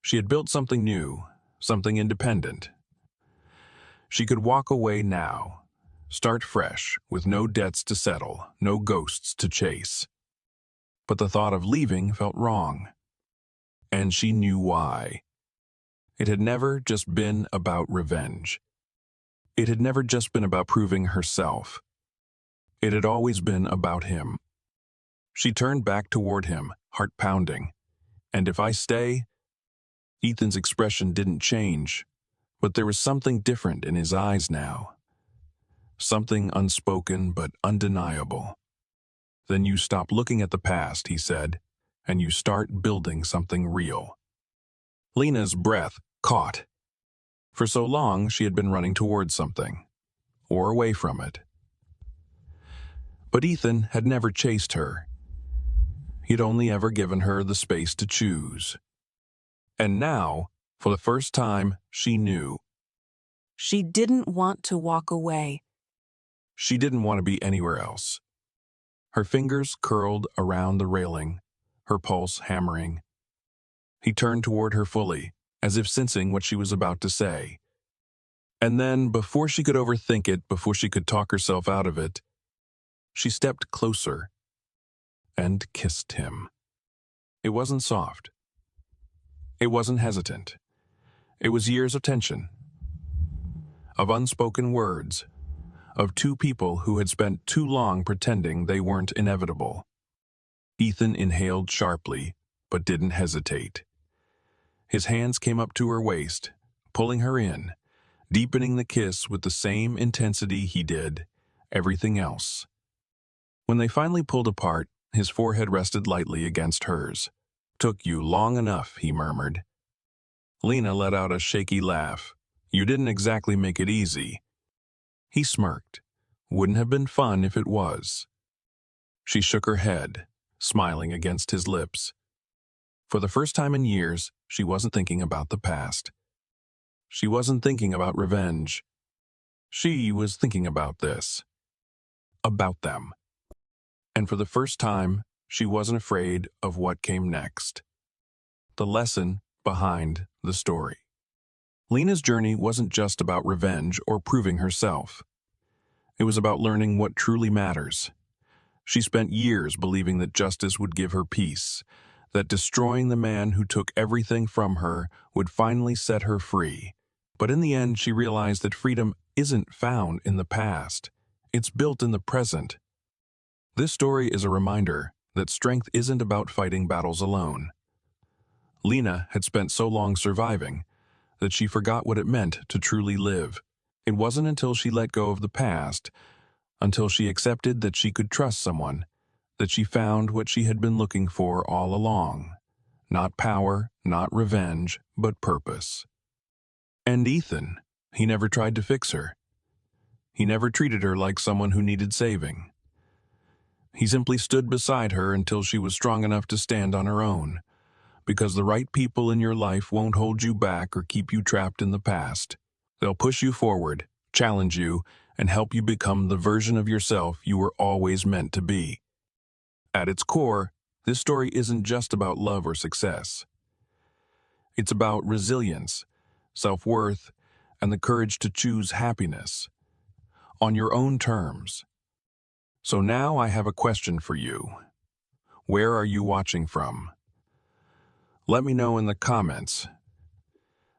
She had built something new, something independent. She could walk away now, start fresh, with no debts to settle, no ghosts to chase. But the thought of leaving felt wrong. And she knew why. It had never just been about revenge. It had never just been about proving herself. It had always been about him. She turned back toward him, heart pounding. And if I stay? Ethan's expression didn't change, but there was something different in his eyes now. Something unspoken but undeniable. Then you stop looking at the past, he said, and you start building something real. Lena's breath caught. For so long, she had been running towards something, or away from it. But Ethan had never chased her. He'd only ever given her the space to choose. And now, for the first time, she knew. She didn't want to walk away. She didn't want to be anywhere else. Her fingers curled around the railing, her pulse hammering. He turned toward her fully, as if sensing what she was about to say. And then, before she could overthink it, before she could talk herself out of it, she stepped closer and kissed him. It wasn't soft. It wasn't hesitant. It was years of tension, of unspoken words, of two people who had spent too long pretending they weren't inevitable. Ethan inhaled sharply, but didn't hesitate. His hands came up to her waist, pulling her in, deepening the kiss with the same intensity he did everything else. When they finally pulled apart, his forehead rested lightly against hers. "Took you long enough," he murmured. Lena let out a shaky laugh. "You didn't exactly make it easy." He smirked. "Wouldn't have been fun if it was." She shook her head, smiling against his lips. For the first time in years, she wasn't thinking about the past. She wasn't thinking about revenge. She was thinking about this. About them. And for the first time, she wasn't afraid of what came next. The lesson behind the story. Lena's journey wasn't just about revenge or proving herself. It was about learning what truly matters. She spent years believing that justice would give her peace, that destroying the man who took everything from her would finally set her free. But in the end, she realized that freedom isn't found in the past. It's built in the present. This story is a reminder that strength isn't about fighting battles alone. Lena had spent so long surviving that she forgot what it meant to truly live. It wasn't until she let go of the past, until she accepted that she could trust someone, that she found what she had been looking for all along. Not power, not revenge, but purpose. And Ethan, he never tried to fix her. He never treated her like someone who needed saving. He simply stood beside her until she was strong enough to stand on her own, because the right people in your life won't hold you back or keep you trapped in the past. They'll push you forward, challenge you, and help you become the version of yourself you were always meant to be. At its core, this story isn't just about love or success. It's about resilience, self-worth, and the courage to choose happiness on your own terms. So now I have a question for you. Where are you watching from? Let me know in the comments.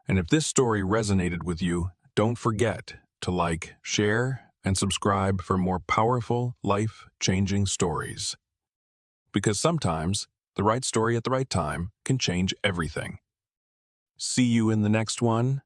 And if this story resonated with you, don't forget to like, share, and subscribe for more powerful, life-changing stories. Because sometimes, the right story at the right time can change everything. See you in the next one.